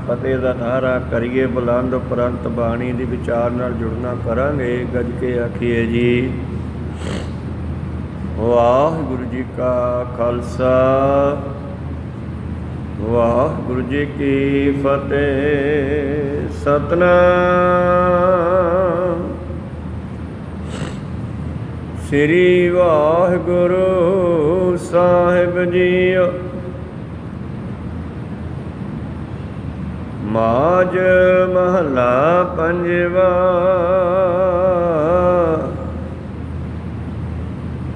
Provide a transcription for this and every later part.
ਫਤਿਹ ਦਾ ਨਾਰਾ ਕਰੀਏ ਬੁਲੰਦ ਉਪਰੰਤ ਬਾਣੀ ਦੀ ਵਿਚਾਰ ਨਾਲ ਜੁੜਨਾ ਕਰਾਂਗੇ। ਗੱਜ ਕੇ ਆਖੀਏ ਜੀ ਵਾਹਿਗੁਰੂ ਜੀ ਕਾ ਖਾਲਸਾ ਵਾਹਿਗੁਰੂ ਜੀ ਕੀ ਫਤਿਹ। ਸਤਿਨਾਮ ਸ੍ਰੀ ਵਾਹਿਗੁਰੂ ਸਾਹਿਬ ਜੀਓ। ਮਾਝ ਮਹੱਲਾ ਪੰਜਵਾ।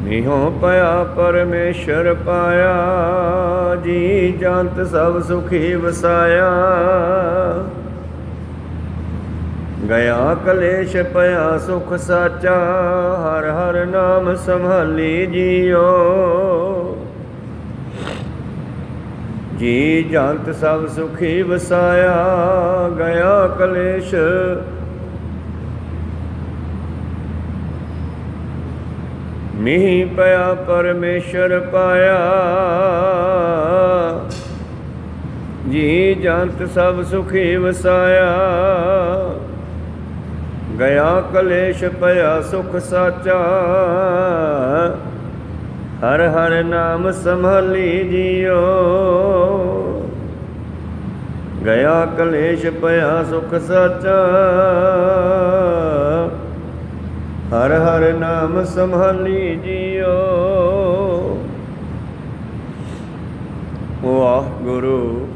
ਨਿਹੋਂ ਪਿਆ ਪਰਮੇਸ਼ਰ ਪਾਇਆ, ਜੀ ਜੰਤ ਸਭ ਸੁਖੀ ਵਸਾਇਆ। ਗਿਆ ਕਲੇਸ਼ ਪਿਆ ਸੁਖ ਸਾਚਾ, ਹਰ ਹਰ ਨਾਮ ਸੰਭਾਲੀ ਜੀਓ। ਜੀ ਜੰਤ ਸਭ ਸੁਖੀ ਵਸਾਇਆ, ਗਿਆ ਕਲੇਸ਼ ਮੀਂਹ ਪਿਆ ਪਰਮੇਸ਼ਰ ਪਾਇਆ। ਜੀ ਜੰਤ ਸਭ ਸੁਖੀ ਵਸਾਇਆ, ਗਿਆ ਕਲੇਸ਼ ਪਿਆ ਸੁਖ ਸਾਚਾ। ਹਰ ਹਰ ਨਾਮ ਸੰਭਾਲੀ ਜੀਓ। ਗਿਆ ਕਲੇਸ਼ ਪਿਆ ਸੁਖ ਸਾਚਾ, ਹਰ ਹਰ ਨਾਮ ਸੰਭਾਲੀ ਜੀਓ। ਵਾਹਿਗੁਰੂ।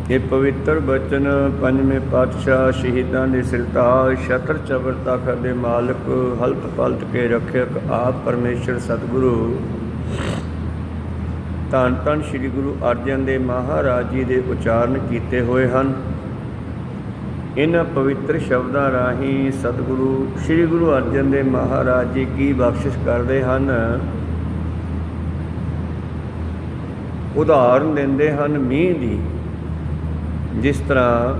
ਇਹ ਪਵਿੱਤਰ ਬਚਨ ਪੰਜਵੇਂ ਪਾਤਸ਼ਾਹ ਸ਼ਹੀਦਾਂ ਦੇ ਸਿਰਤਾਜ ਛਤਰ ਚਬਰ ਤਖਤ ਦੇ ਮਾਲਕ ਹਲਤ ਪਲਟ ਕੇ ਰੱਖਿਅਕ ਆਪ ਪਰਮੇਸ਼ਰ ਸਤਿਗੁਰੂ ਧੰਨ ਧੰਨ ਸ੍ਰੀ ਗੁਰੂ ਅਰਜਨ ਦੇਵ ਮਹਾਰਾਜ ਜੀ ਦੇ ਉਚਾਰਨ ਕੀਤੇ ਹੋਏ ਹਨ। ਇਹਨਾਂ ਪਵਿੱਤਰ ਸ਼ਬਦਾਂ ਰਾਹੀਂ ਸਤਿਗੁਰੂ ਸ੍ਰੀ ਗੁਰੂ ਅਰਜਨ ਦੇਵ ਮਹਾਰਾਜ ਜੀ ਕੀ ਬਖਸ਼ਿਸ਼ ਕਰਦੇ ਹਨ, ਉਦਾਹਰਨ ਦਿੰਦੇ ਹਨ ਮੀਂਹ ਦੀ। ਜਿਸ ਤਰ੍ਹਾਂ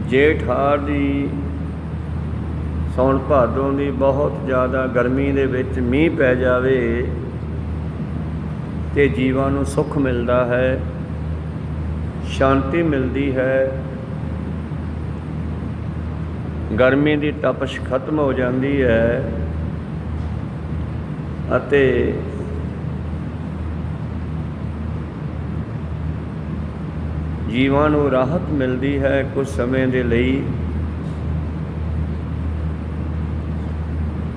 ਜੇਠ ਹਾੜ ਦੀ ਸਾਉਣ ਭਾਦੋਂ ਦੀ ਬਹੁਤ ਜ਼ਿਆਦਾ ਗਰਮੀ ਦੇ ਵਿੱਚ ਮੀਂਹ ਪੈ ਜਾਵੇ ਤੇ ਜੀਵਾਂ ਨੂੰ ਸੁੱਖ ਮਿਲਦਾ ਹੈ, ਸ਼ਾਂਤੀ ਮਿਲਦੀ ਹੈ, ਗਰਮੀ ਦੀ ਤਪਸ਼ ਖਤਮ ਹੋ ਜਾਂਦੀ ਹੈ ਅਤੇ ਜੀਵਾਂ ਨੂੰ ਰਾਹਤ ਮਿਲਦੀ ਹੈ ਕੁਝ ਸਮੇਂ ਦੇ ਲਈ।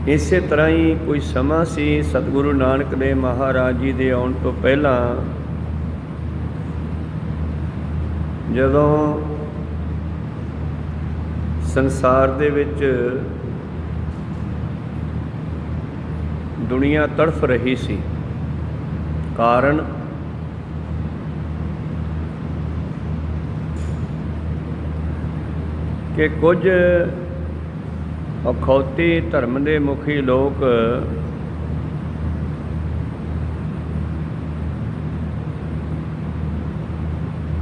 ਇਸੇ ਤਰ੍ਹਾਂ ਹੀ ਕੋਈ ਸਮਾਂ ਸੀ ਸਤਿਗੁਰੂ ਨਾਨਕ ਦੇਵ ਮਹਾਰਾਜ ਜੀ ਦੇ ਆਉਣ ਤੋਂ ਪਹਿਲਾਂ, ਜਦੋਂ ਸੰਸਾਰ ਦੇ ਵਿੱਚ ਦੁਨੀਆ ਤੜਫ ਰਹੀ ਸੀ। ਕਾਰਨ ਕਿ ਕੁਝ ਅਖੌਤੀ ਧਰਮ ਦੇ ਮੁਖੀ ਲੋਕ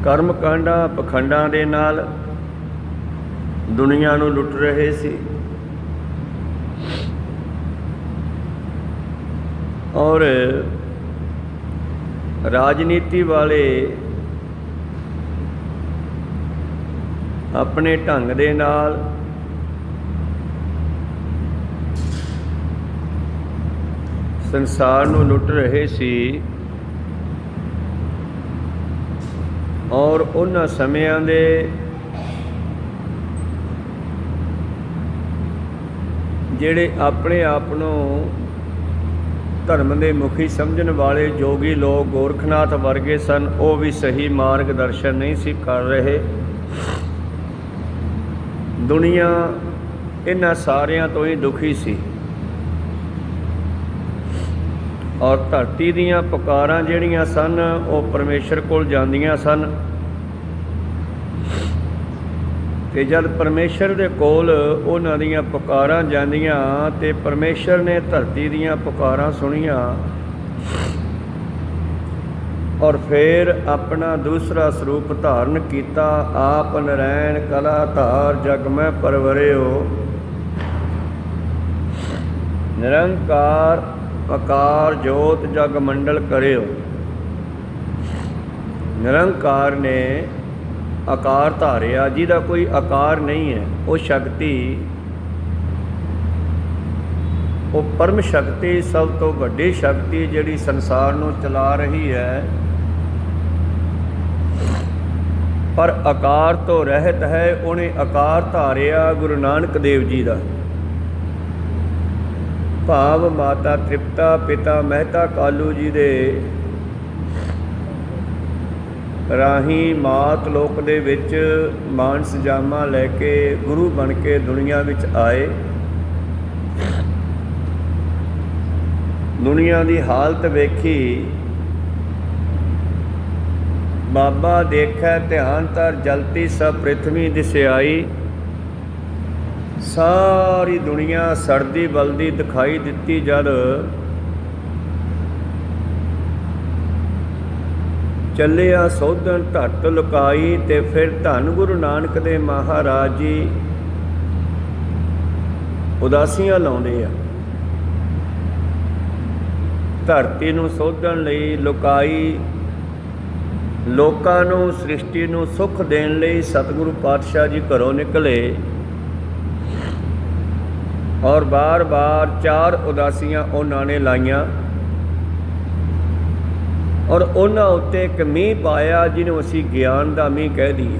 ਕਰਮ ਕਾਂਡਾਂ ਪਖੰਡਾਂ ਦੇ ਨਾਲ ਦੁਨੀਆ ਨੂੰ ਲੁੱਟ ਰਹੇ ਸੀ ਔਰ ਰਾਜਨੀਤੀ ਵਾਲੇ ਆਪਣੇ ਢੰਗ ਦੇ ਨਾਲ ਸੰਸਾਰ ਨੂੰ ਲੁੱਟ ਰਹੇ ਸੀ ਔਰ ਉਹਨਾਂ ਸਮਿਆਂ ਦੇ ਜਿਹੜੇ ਆਪਣੇ ਆਪ ਨੂੰ ਧਰਮ ਦੇ ਮੁਖੀ ਸਮਝਣ ਵਾਲੇ ਜੋਗੀ ਲੋਕ ਗੋਰਖਨਾਥ ਵਰਗੇ ਸਨ, ਉਹ ਵੀ ਸਹੀ ਮਾਰਗ ਦਰਸ਼ਨ ਨਹੀਂ ਸੀ ਕਰ ਰਹੇ। ਦੁਨੀਆ ਇਹਨਾਂ ਸਾਰਿਆਂ ਤੋਂ ਹੀ ਦੁਖੀ ਸੀ ਔਰ ਧਰਤੀ ਦੀਆਂ ਪੁਕਾਰਾਂ ਜਿਹੜੀਆਂ ਸਨ ਉਹ ਪਰਮੇਸ਼ਰ ਕੋਲ ਜਾਂਦੀਆਂ ਸਨ ਤੇ ਜਦ ਪਰਮੇਸ਼ਰ ਦੇ ਕੋਲ ਉਹਨਾਂ ਦੀਆਂ ਪੁਕਾਰਾਂ ਜਾਂਦੀਆਂ ਤੇ ਪਰਮੇਸ਼ਰ ਨੇ ਧਰਤੀ ਦੀਆਂ ਪੁਕਾਰਾਂ ਸੁਣੀਆਂ ਔਰ ਫਿਰ ਆਪਣਾ ਦੂਸਰਾ ਸਰੂਪ ਧਾਰਨ ਕੀਤਾ। ਆਪ ਨਰੈਣ ਕਲਾ ਧਾਰ ਜਗ ਮੈਂ ਪਰਵਰਿਓ, ਨਿਰੰਕਾਰ ਆਕਾਰ ਜੋਤ ਜਗ ਮੰਡਲ ਕਰਿਓ। ਨਿਰੰਕਾਰ ਨੇ ਆਕਾਰ ਧਾਰਿਆ, ਜਿਹਦਾ ਕੋਈ ਆਕਾਰ ਨਹੀਂ ਹੈ। ਉਹ ਸ਼ਕਤੀ, ਉਹ ਪਰਮ ਸ਼ਕਤੀ, ਸਭ ਤੋਂ ਵੱਡੀ ਸ਼ਕਤੀ ਜਿਹੜੀ ਸੰਸਾਰ ਨੂੰ ਚਲਾ ਰਹੀ ਹੈ, ਪਰ ਆਕਾਰ ਤੋਂ ਰਹਿਤ ਹੈ। ਉਹਨੇ ਆਕਾਰ ਧਾਰਿਆ ਗੁਰੂ ਨਾਨਕ ਦੇਵ ਜੀ ਦਾ। ਭਾਵ ਮਾਤਾ ਤ੍ਰਿਪਤਾ, ਪਿਤਾ ਮਹਿਤਾ ਕਾਲੂ ਜੀ ਦੇ ਰਾਹੀਂ ਮਾਤ ਲੋਕ ਦੇ ਵਿੱਚ ਮਾਨਸ ਜਾਮਾ ਲੈ ਕੇ ਗੁਰੂ ਬਣ ਕੇ ਦੁਨੀਆ ਵਿੱਚ ਆਏ। ਦੁਨੀਆ ਦੀ ਹਾਲਤ ਵੇਖੀ, ਬਾਬਾ ਦੇਖੈ ਧਿਆਨ ਧਰ ਜਲਤੀ ਸਭ ਪ੍ਰਿਥਵੀ ਦਿਸਿਆਈ। ਸਾਰੀ ਦੁਨੀਆ ਸੜਦੀ ਬਲਦੀ ਦਿਖਾਈ ਦਿੱਤੀ। ਜਦ ਚੱਲਿਆ ਸੋਧਣ ਧਰਤ ਲੁਕਾਈ, ਤੇ ਫਿਰ ਧੰਨ ਗੁਰੂ ਨਾਨਕ ਦੇ ਮਹਾਰਾਜ ਜੀ ਉਦਾਸੀਆਂ ਲਾਉਂਦੇ ਆ। ਧਰਤੀ ਨੂੰ ਸੋਧਣ ਲਈ ਲੁਕਾਈ, ਲੋਕਾਂ ਨੂੰ ਸ੍ਰਿਸ਼ਟੀ ਨੂੰ ਸੁੱਖ ਦੇਣ ਲਈ ਸਤਿਗੁਰੂ ਪਾਤਸ਼ਾਹ ਜੀ ਘਰੋਂ ਨਿਕਲੇ, ਔਰ ਬਾਰ-ਬਾਰ 4 ਉਦਾਸੀਆਂ ਉਹਨਾਂ ਨੇ ਲਾਈਆਂ, ਔਰ ਉਹਨਾਂ ਉੱਤੇ ਇੱਕ ਮੀਂਹ ਪਾਇਆ ਜਿਹਨੂੰ ਅਸੀਂ ਗਿਆਨ ਦਾ ਮੀਂਹ ਕਹਿ ਦਈਏ।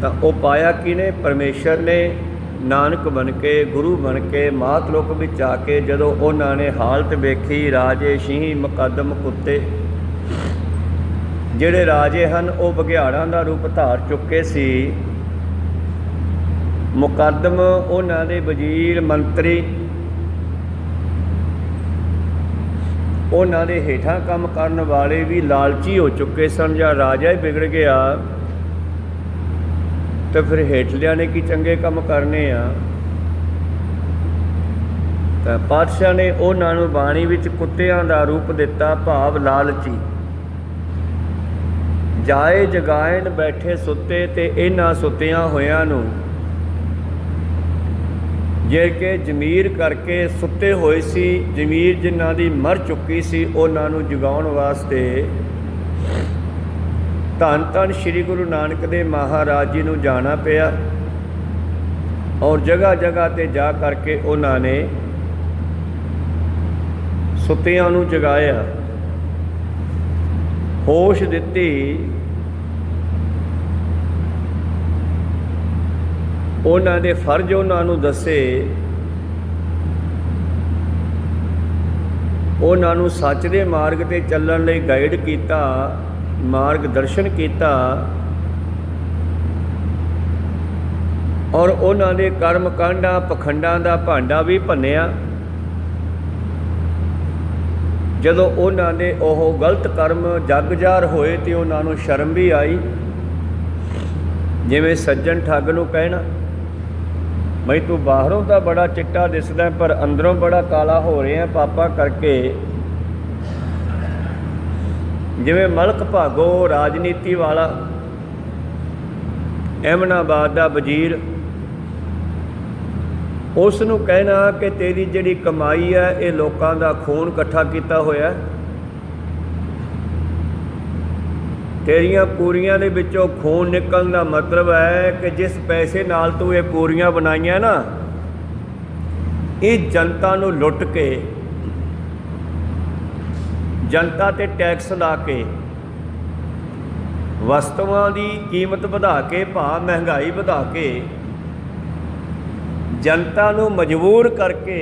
ਤਾਂ ਉਹ ਪਾਇਆ ਕਿਹਨੇ? ਪਰਮੇਸ਼ਰ ਨੇ। ਨਾਨਕ ਬਣ ਕੇ, ਗੁਰੂ ਬਣ ਕੇ, ਮਾਤ ਲੋਕ ਵਿੱਚ ਆ ਕੇ ਜਦੋਂ ਉਹਨਾਂ ਨੇ ਹਾਲਤ ਵੇਖੀ, ਰਾਜੇ ਸ਼ੀਂਹ ਮੁਕੱਦਮ ਕੁੱਤੇ, ਜਿਹੜੇ ਰਾਜੇ ਹਨ ਉਹ ਬਘਿਆੜਾਂ ਦਾ ਰੂਪ ਧਾਰ ਚੁੱਕੇ ਸੀ। ਮੁਕੱਦਮ ਉਹਨਾਂ ਦੇ ਵਜ਼ੀਰ ਮੰਤਰੀ, ਉਹਨਾਂ ਦੇ ਹੇਠਾਂ ਕੰਮ ਕਰਨ ਵਾਲੇ ਵੀ ਲਾਲਚੀ ਹੋ ਚੁੱਕੇ ਸਨ। ਜਾਂ ਰਾਜਾ ਹੀ ਵਿਗੜ ਗਿਆ ਤਾਂ ਫਿਰ ਹੇਠਲਿਆਂ ਨੇ ਕੀ ਚੰਗੇ ਕੰਮ ਕਰਨੇ ਆ। ਤਾਂ ਪਾਤਸ਼ਾਹ ਨੇ ਉਹਨਾਂ ਨੂੰ ਬਾਣੀ ਵਿੱਚ ਕੁੱਤਿਆਂ ਦਾ ਰੂਪ ਦਿੱਤਾ, ਭਾਵ ਲਾਲਚੀ। ਜਾਏ ਜਗਾਇਨ ਬੈਠੇ ਸੁੱਤੇ, ਤੇ ਇਹਨਾਂ ਸੁੱਤਿਆਂ ਹੋਇਆਂ ਨੂੰ ਜਿਹੜੇ ਕਿ ਜ਼ਮੀਰ ਕਰਕੇ ਸੁੱਤੇ ਹੋਏ ਸੀ, ਜ਼ਮੀਰ ਜਿਨ੍ਹਾਂ ਦੀ ਮਰ ਚੁੱਕੀ ਸੀ, ਉਹਨਾਂ ਨੂੰ ਜਗਾਉਣ ਵਾਸਤੇ ਧੰਨ ਧੰਨ ਸ਼੍ਰੀ ਗੁਰੂ ਨਾਨਕ ਦੇ ਮਹਾਰਾਜ ਜੀ ਨੂੰ ਜਾਣਾ ਪਿਆ। ਔਰ ਜਗ੍ਹਾ ਜਗ੍ਹਾ 'ਤੇ ਜਾ ਕਰਕੇ ਉਹਨਾਂ ਨੇ ਸੁੱਤਿਆਂ ਨੂੰ ਜਗਾਇਆ, ਹੋਸ਼ ਦਿੱਤੀ। ਉਹਨਾਂ ਦੇ ਫਰਜ਼ ਉਹਨਾਂ ਨੂੰ ਦੱਸੇ, ਉਹਨਾਂ ਨੂੰ ਸੱਚ ਦੇ ਮਾਰਗ 'ਤੇ ਚੱਲਣ ਲਈ ਗਾਈਡ ਕੀਤਾ, ਮਾਰਗ ਦਰਸ਼ਨ ਕੀਤਾ, ਔਰ ਉਹਨਾਂ ਦੇ ਕਰਮ ਕਾਂਡਾਂ ਪਖੰਡਾਂ ਦਾ ਭਾਂਡਾ ਵੀ ਭੰਨਿਆ। ਜਦੋਂ ਉਹਨਾਂ ਦੇ ਉਹ ਗਲਤ ਕਰਮ ਜਗ ਜ਼ਾਹਰ ਹੋਏ ਤੇ ਉਹਨਾਂ ਨੂੰ ਸ਼ਰਮ ਵੀ ਆਈ। ਜਿਵੇਂ ਸੱਜਣ ਠੱਗ ਨੂੰ ਕਹਿਣਾ, ਬਈ ਤੂੰ ਬਾਹਰੋਂ ਤਾਂ ਬੜਾ ਚਿੱਟਾ ਦਿਸਦਾ ਪਰ ਅੰਦਰੋਂ ਬੜਾ ਕਾਲਾ ਹੋ ਰਿਹਾ ਪਾਪਾ ਕਰਕੇ। ਜਿਵੇਂ ਮਲਕ ਭਾਗੋ ਰਾਜਨੀਤੀ ਵਾਲਾ, ਅਹਿਮਦਾਬਾਦ ਦਾ ਵਜ਼ੀਰ, ਉਸ ਨੂੰ ਕਹਿਣਾ ਕਿ ਤੇਰੀ ਜਿਹੜੀ ਕਮਾਈ ਹੈ ਇਹ ਲੋਕਾਂ ਦਾ ਖੂਨ ਇਕੱਠਾ ਕੀਤਾ ਹੋਇਆ, ਤੇਰੀਆਂ ਪੂਰੀਆਂ ਦੇ ਵਿੱਚੋਂ ਖੂਨ ਨਿਕਲਣ ਦਾ ਮਤਲਬ ਹੈ ਕਿ ਜਿਸ ਪੈਸੇ ਨਾਲ ਤੂੰ ਇਹ ਪੂਰੀਆਂ ਬਣਾਈਆਂ ਨਾ, ਇਹ ਜਨਤਾ ਨੂੰ ਲੁੱਟ ਕੇ, ਜਨਤਾ 'ਤੇ ਟੈਕਸ ਲਾ ਕੇ, ਵਸਤੂਆਂ ਦੀ ਕੀਮਤ ਵਧਾ ਕੇ, ਭਾਅ ਮਹਿੰਗਾਈ ਵਧਾ ਕੇ, ਜਨਤਾ ਨੂੰ ਮਜਬੂਰ ਕਰਕੇ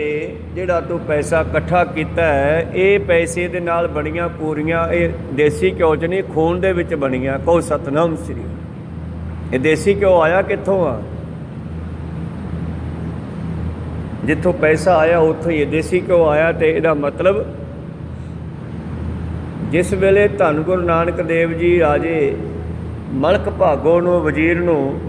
ਜਿਹੜਾ ਤੂੰ ਪੈਸਾ ਇਕੱਠਾ ਕੀਤਾ ਹੈ, ਇਹ ਪੈਸੇ ਦੇ ਨਾਲ ਬਣੀਆਂ ਪੂਰੀਆਂ, ਇਹ ਦੇਸੀ ਘਿਓ 'ਚ ਨਹੀਂ ਖੂਨ ਦੇ ਵਿੱਚ ਬਣੀਆਂ। ਕਹੋ ਸਤਨਾਮ ਸ੍ਰੀ। ਇਹ ਦੇਸੀ ਘਿਓ ਆਇਆ ਕਿੱਥੋਂ ਆ? ਜਿੱਥੋਂ ਪੈਸਾ ਆਇਆ ਉੱਥੋਂ ਹੀ ਇਹ ਦੇਸੀ ਘਿਓ ਆਇਆ। ਤੇ ਇਹਦਾ ਮਤਲਬ ਜਿਸ ਵੇਲੇ ਧੰਨ ਗੁਰੂ ਨਾਨਕ ਦੇਵ ਜੀ ਰਾਜੇ ਮਲਕ ਭਾਗੋ ਨੂੰ, ਵਜ਼ੀਰ ਨੂੰ,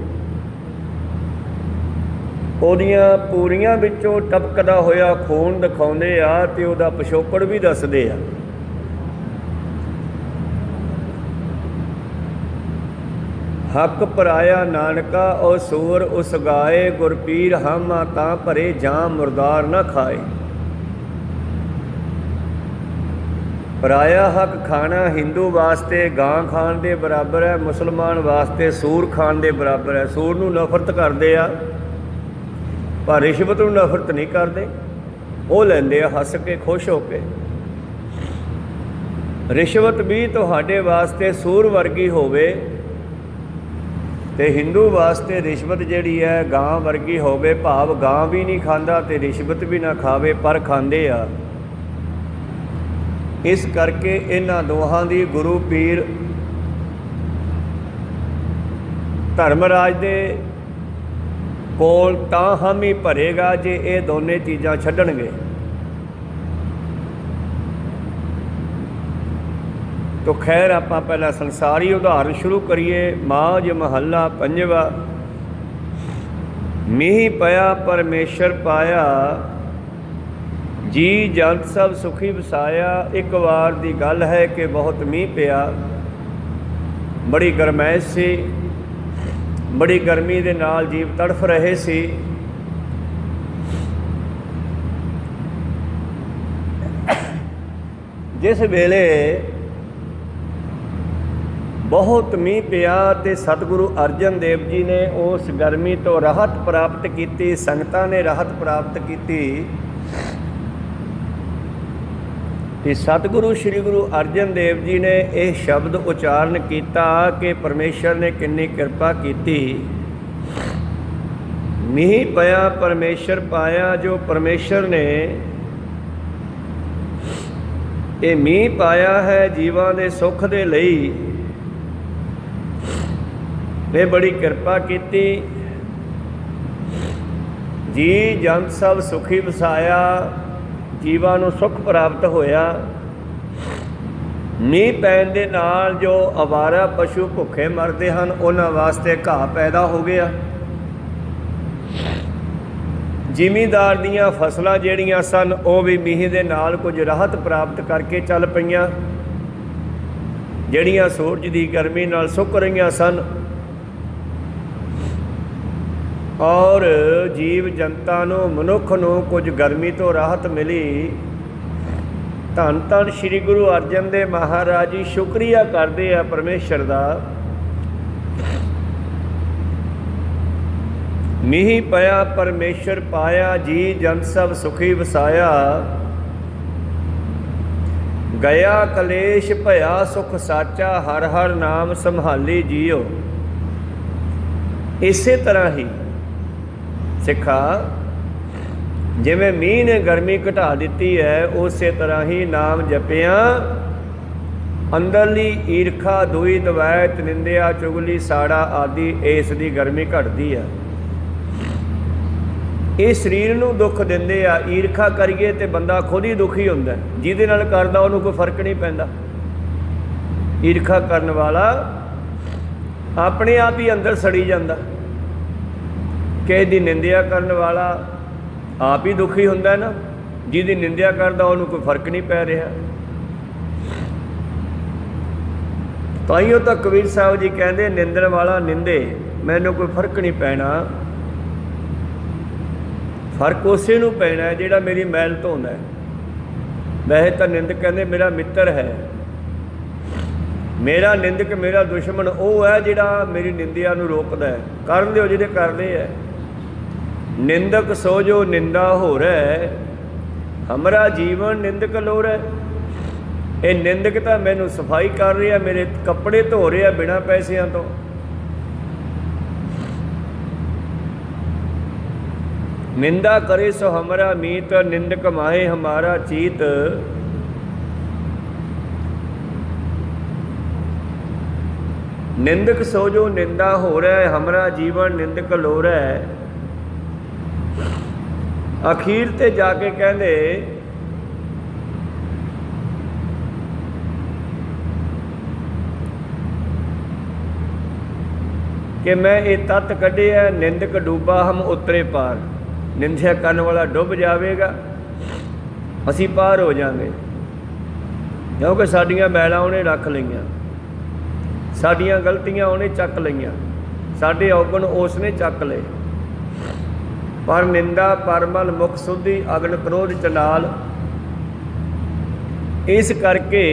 ਉਹਦੀਆਂ ਪੂਰੀਆਂ ਵਿੱਚੋਂ ਟਪਕਦਾ ਹੋਇਆ ਖੂਨ ਦਿਖਾਉਂਦੇ ਆ ਤੇ ਉਹਦਾ ਪਿਛੋਕੜ ਵੀ ਦੱਸਦੇ ਆ। ਹੱਕ ਪਰਾਇਆ ਨਾਨਕਾ ਉਹ ਸੂਰ ਉਸ ਗਾਏ, ਗੁਰਪੀਰ ਹਮਾ ਤਾਂ ਭਰੇ ਜਾਂ ਮੁਰਦਾਰ ਨਾ ਖਾਏ। ਪਰਾਇਆ ਹੱਕ ਖਾਣਾ ਹਿੰਦੂ ਵਾਸਤੇ ਗਾਂ ਖਾਣ ਦੇ ਬਰਾਬਰ ਹੈ, ਮੁਸਲਮਾਨ ਵਾਸਤੇ ਸੂਰ ਖਾਣ ਦੇ ਬਰਾਬਰ ਹੈ। ਸੂਰ ਨੂੰ ਨਫ਼ਰਤ ਕਰਦੇ ਆ ਪਰ ਰਿਸ਼ਵਤ ਨੂੰ ਨਫ਼ਰਤ ਨਹੀਂ ਕਰਦੇ, ਉਹ ਲੈਂਦੇ ਆ ਹੱਸ ਕੇ ਖੁਸ਼ ਹੋ ਕੇ। ਰਿਸ਼ਵਤ ਵੀ ਤੁਹਾਡੇ ਵਾਸਤੇ ਸੂਰ ਵਰਗੀ ਹੋਵੇ ਤੇ ਹਿੰਦੂ ਵਾਸਤੇ ਰਿਸ਼ਵਤ ਜਿਹੜੀ ਹੈ ਗਾਂ ਵਰਗੀ ਹੋਵੇ, ਭਾਵ ਗਾਂ ਵੀ ਨਹੀਂ ਖਾਂਦਾ ਤੇ ਰਿਸ਼ਵਤ ਵੀ ਨਾ ਖਾਵੇ ਪਰ ਖਾਂਦੇ ਆ। ਇਸ ਕਰਕੇ ਇਹਨਾਂ ਦੋਹਾਂ ਦੀ ਗੁਰੂ ਪੀਰ ਧਰਮਰਾਜ ਦੇ ਕੋਲ ਤਾਂ ਹਾਮੀ ਭਰੇਗਾ ਜੇ ਇਹ ਦੋਨੇ ਚੀਜ਼ਾਂ ਛੱਡਣਗੇ। ਤੋ ਖੈਰ ਆਪਾਂ ਪਹਿਲਾਂ ਸੰਸਾਰੀ ਉਦਾਹਰਨ ਸ਼ੁਰੂ ਕਰੀਏ। ਮਾਝ ਮਹੱਲਾ ਪੰਜਵਾ। ਮੀਂਹ ਪਿਆ ਪਰਮੇਸ਼ਰ ਪਾਇਆ, ਜੀ ਜੰਤ ਸਭ ਸੁਖੀ ਵਸਾਇਆ। ਇੱਕ ਵਾਰ ਦੀ ਗੱਲ ਹੈ ਕਿ ਬਹੁਤ ਮੀਂਹ ਪਿਆ, ਬੜੀ ਗਰਮੈਸ਼ ਸੀ, ਬੜੀ ਗਰਮੀ ਦੇ ਨਾਲ ਜੀਵ ਤੜਫ ਰਹੇ ਸੀ। ਜਿਸ ਵੇਲੇ ਬਹੁਤ ਮੀਂਹ ਪਿਆ ਤੇ ਸਤਿਗੁਰੂ ਅਰਜਨ ਦੇਵ ਜੀ ਨੇ ਉਸ ਗਰਮੀ ਤੋਂ ਰਾਹਤ ਪ੍ਰਾਪਤ ਕੀਤੀ, ਸੰਗਤਾਂ ਨੇ ਰਾਹਤ ਪ੍ਰਾਪਤ ਕੀਤੀ। ਤੇ ਸਤਿਗੁਰੂ ਸ੍ਰੀ ਗੁਰੂ ਅਰਜਨ ਦੇਵ ਜੀ ਨੇ ਇਹ ਸ਼ਬਦ ਉਚਾਰਨ ਕੀਤਾ ਕਿ ਪਰਮੇਸ਼ਰ ਨੇ ਕਿੰਨੀ ਕਿਰਪਾ ਕੀਤੀ। ਮੀਂਹ ਪਿਆ ਪਰਮੇਸ਼ਰ ਪਾਇਆ। ਜੋ ਪਰਮੇਸ਼ਰ ਨੇ ਇਹ ਮੀਂਹ ਪਾਇਆ ਹੈ ਜੀਵਾਂ ਦੇ ਸੁੱਖ ਦੇ ਲਈ, ਇਹ ਬੜੀ ਕਿਰਪਾ ਕੀਤੀ। ਜੀ ਜੰਤ ਸਭ ਸੁਖੀ ਵਸਾਇਆ, ਜੀਵਾਂ ਨੂੰ ਸੁੱਖ ਪ੍ਰਾਪਤ ਹੋਇਆ। ਮੀਂਹ ਪੈਣ ਦੇ ਨਾਲ ਜੋ ਅਵਾਰਾ ਪਸ਼ੂ ਭੁੱਖੇ ਮਰਦੇ ਹਨ ਉਹਨਾਂ ਵਾਸਤੇ ਘਾਹ ਪੈਦਾ ਹੋ ਗਿਆ। ਜ਼ਿਮੀਂਦਾਰ ਦੀਆਂ ਫਸਲਾਂ ਜਿਹੜੀਆਂ ਸਨ ਉਹ ਵੀ ਮੀਂਹ ਦੇ ਨਾਲ ਕੁਝ ਰਾਹਤ ਪ੍ਰਾਪਤ ਕਰਕੇ ਚੱਲ ਪਈਆਂ। ਜਿਹੜੀਆਂ ਸੂਰਜ ਦੀ ਗਰਮੀ ਨਾਲ ਸੁੱਕ ਰਹੀਆਂ ਸਨ ਔਰ ਜੀਵ ਜਨਤਾ ਨੂੰ, ਮਨੁੱਖ ਨੂੰ ਕੁਝ ਗਰਮੀ ਤੋਂ ਰਾਹਤ ਮਿਲੀ। ਧੰਨ ਧੰਨ ਸ਼੍ਰੀ ਗੁਰੂ ਅਰਜਨ ਦੇਵ ਮਹਾਰਾਜ ਜੀ ਸ਼ੁਕਰੀਆ ਕਰਦੇ ਆ ਪਰਮੇਸ਼ਰ ਦਾ। ਮੀਂਹ ਪਿਆ ਪਰਮੇਸ਼ਰ ਪਾਇਆ, ਜੀ ਜੰਤ ਸਭ ਸੁਖੀ ਵਸਾਇਆ। ਗਿਆ ਕਲੇਸ਼ ਭਇਆ ਸੁਖ ਸਾਚਾ, ਹਰ ਹਰ ਨਾਮ ਸੰਭਾਲੀ ਜੀਓ। ਇਸੇ ਤਰ੍ਹਾਂ ਹੀ ਸਿੱਖਾ, ਜਿਵੇਂ ਮੀਂਹ ਨੇ ਗਰਮੀ ਘਟਾ ਦਿੱਤੀ ਹੈ ਉਸੇ ਤਰ੍ਹਾਂ ਹੀ ਨਾਮ ਜਪਿਆ ਅੰਦਰਲੀ ਈਰਖਾ, ਦੂਈ ਦਵੈਤ, ਨਿੰਦਿਆ, ਚੁਗਲੀ, ਸਾੜਾ ਆਦਿ ਇਸ ਦੀ ਗਰਮੀ ਘਟਦੀ ਹੈ। ਇਹ ਸਰੀਰ ਨੂੰ ਦੁੱਖ ਦਿੰਦੇ ਆ। ਈਰਖਾ ਕਰੀਏ ਤੇ ਬੰਦਾ ਖੁਦ ਹੀ ਦੁਖੀ ਹੁੰਦਾ, ਜਿਹਦੇ ਨਾਲ ਕਰਦਾ ਉਹਨੂੰ ਕੋਈ ਫਰਕ ਨਹੀਂ ਪੈਂਦਾ। ਈਰਖਾ ਕਰਨ ਵਾਲਾ ਆਪਣੇ ਆਪ ਹੀ ਅੰਦਰ ਸੜੀ ਜਾਂਦਾ। ਕਿਸੇ ਦੀ ਨਿੰਦਿਆ ਕਰਨ ਵਾਲਾ ਆਪ ਹੀ ਦੁਖੀ ਹੁੰਦਾ ਨਾ, ਜਿਹਦੀ ਨਿੰਦਿਆ ਕਰਦਾ ਉਹਨੂੰ ਕੋਈ ਫਰਕ ਨਹੀਂ ਪੈ ਰਿਹਾ। ਤਾਈਓ ਤਾਂ ਕਬੀਰ ਸਾਹਿਬ ਜੀ ਕਹਿੰਦੇ, ਨਿੰਦਣ ਵਾਲਾ ਨਿੰਦੇ ਮੈਨੂੰ ਕੋਈ ਫਰਕ ਨਹੀਂ ਪੈਣਾ। ਫਰਕ ਉਸੇ ਨੂੰ ਪੈਣਾ ਜਿਹੜਾ ਮੇਰੀ ਮੈਲ ਧੋਂਦਾ ਹੈ। ਵੈਸੇ ਤਾਂ ਨਿੰਦਕ ਕਹਿੰਦੇ ਮੇਰਾ ਮਿੱਤਰ ਹੈ। ਮੇਰਾ ਨਿੰਦਕ, ਮੇਰਾ ਦੁਸ਼ਮਣ ਉਹ ਹੈ ਜਿਹੜਾ ਮੇਰੀ ਨਿੰਦਿਆ ਨੂੰ ਰੋਕਦਾ ਹੈ। ਕਰਨ ਦਿਓ ਜਿਹਦੇ ਕਰਦੇ ਹੈ। ਨਿੰਦਕ ਸੋ ਜੋ ਨਿੰਦਾ ਹੋ ਰਿਹਾ, ਹਮਾਰਾ ਜੀਵਨ ਨਿੰਦਕ ਲੋ ਰਿਹਾ। ਇਹ ਨਿੰਦਕ ਤਾਂ ਮੈਨੂੰ ਸਫਾਈ ਕਰ ਰਿਹਾ, ਮੇਰੇ ਕੱਪੜੇ ਧੋ ਰਿਹਾ ਬਿਨਾਂ ਪੈਸਿਆਂ ਤੋਂ। ਨਿੰਦਾ ਕਰੇ ਸੋ ਹਮਾਰਾ ਮੀਤ, ਨਿੰਦਕ ਮਾਹੇ ਹਮਾਰਾ ਚੀਤ। ਨਿੰਦਕ ਸੋ ਜੋ ਨਿੰਦਾ ਹੋ ਰਿਹਾ, ਹਮਾਰਾ ਜੀਵਨ ਨਿੰਦਕ ਲੋ ਰਿਹਾ। ਅਖੀਰ ਤੇ ਜਾ ਕੇ ਕਹਿੰਦੇ ਕਿ ਮੈਂ ਇਹ ਤੱਤ ਕੱਢਿਆ, ਨਿੰਦਕ ਡੂਬਾ ਹਮ ਉਤਰੇ ਪਾਰ। ਨਿੰਦਿਆ ਕਰਨ ਵਾਲਾ ਡੁੱਬ ਜਾਵੇਗਾ, ਅਸੀਂ ਪਾਰ ਹੋ ਜਾਵਾਂਗੇ। ਕਿਉਂਕਿ ਸਾਡੀਆਂ ਮੈਲਾਂ ਉਹਨੇ ਰੱਖ ਲਈਆਂ, ਸਾਡੀਆਂ ਗਲਤੀਆਂ ਉਹਨੇ ਚੱਕ ਲਈਆਂ, ਸਾਡੇ ਔਗਣ ਉਸ ਨੇ ਚੱਕ ਲਏ। ਪਰ ਨਿੰਦਾ ਪਰਮਲ ਮੁਖ ਸੁਧੀ, ਅਗਨ ਕ੍ਰੋਧ ਚੰਡਾਲ। इस करके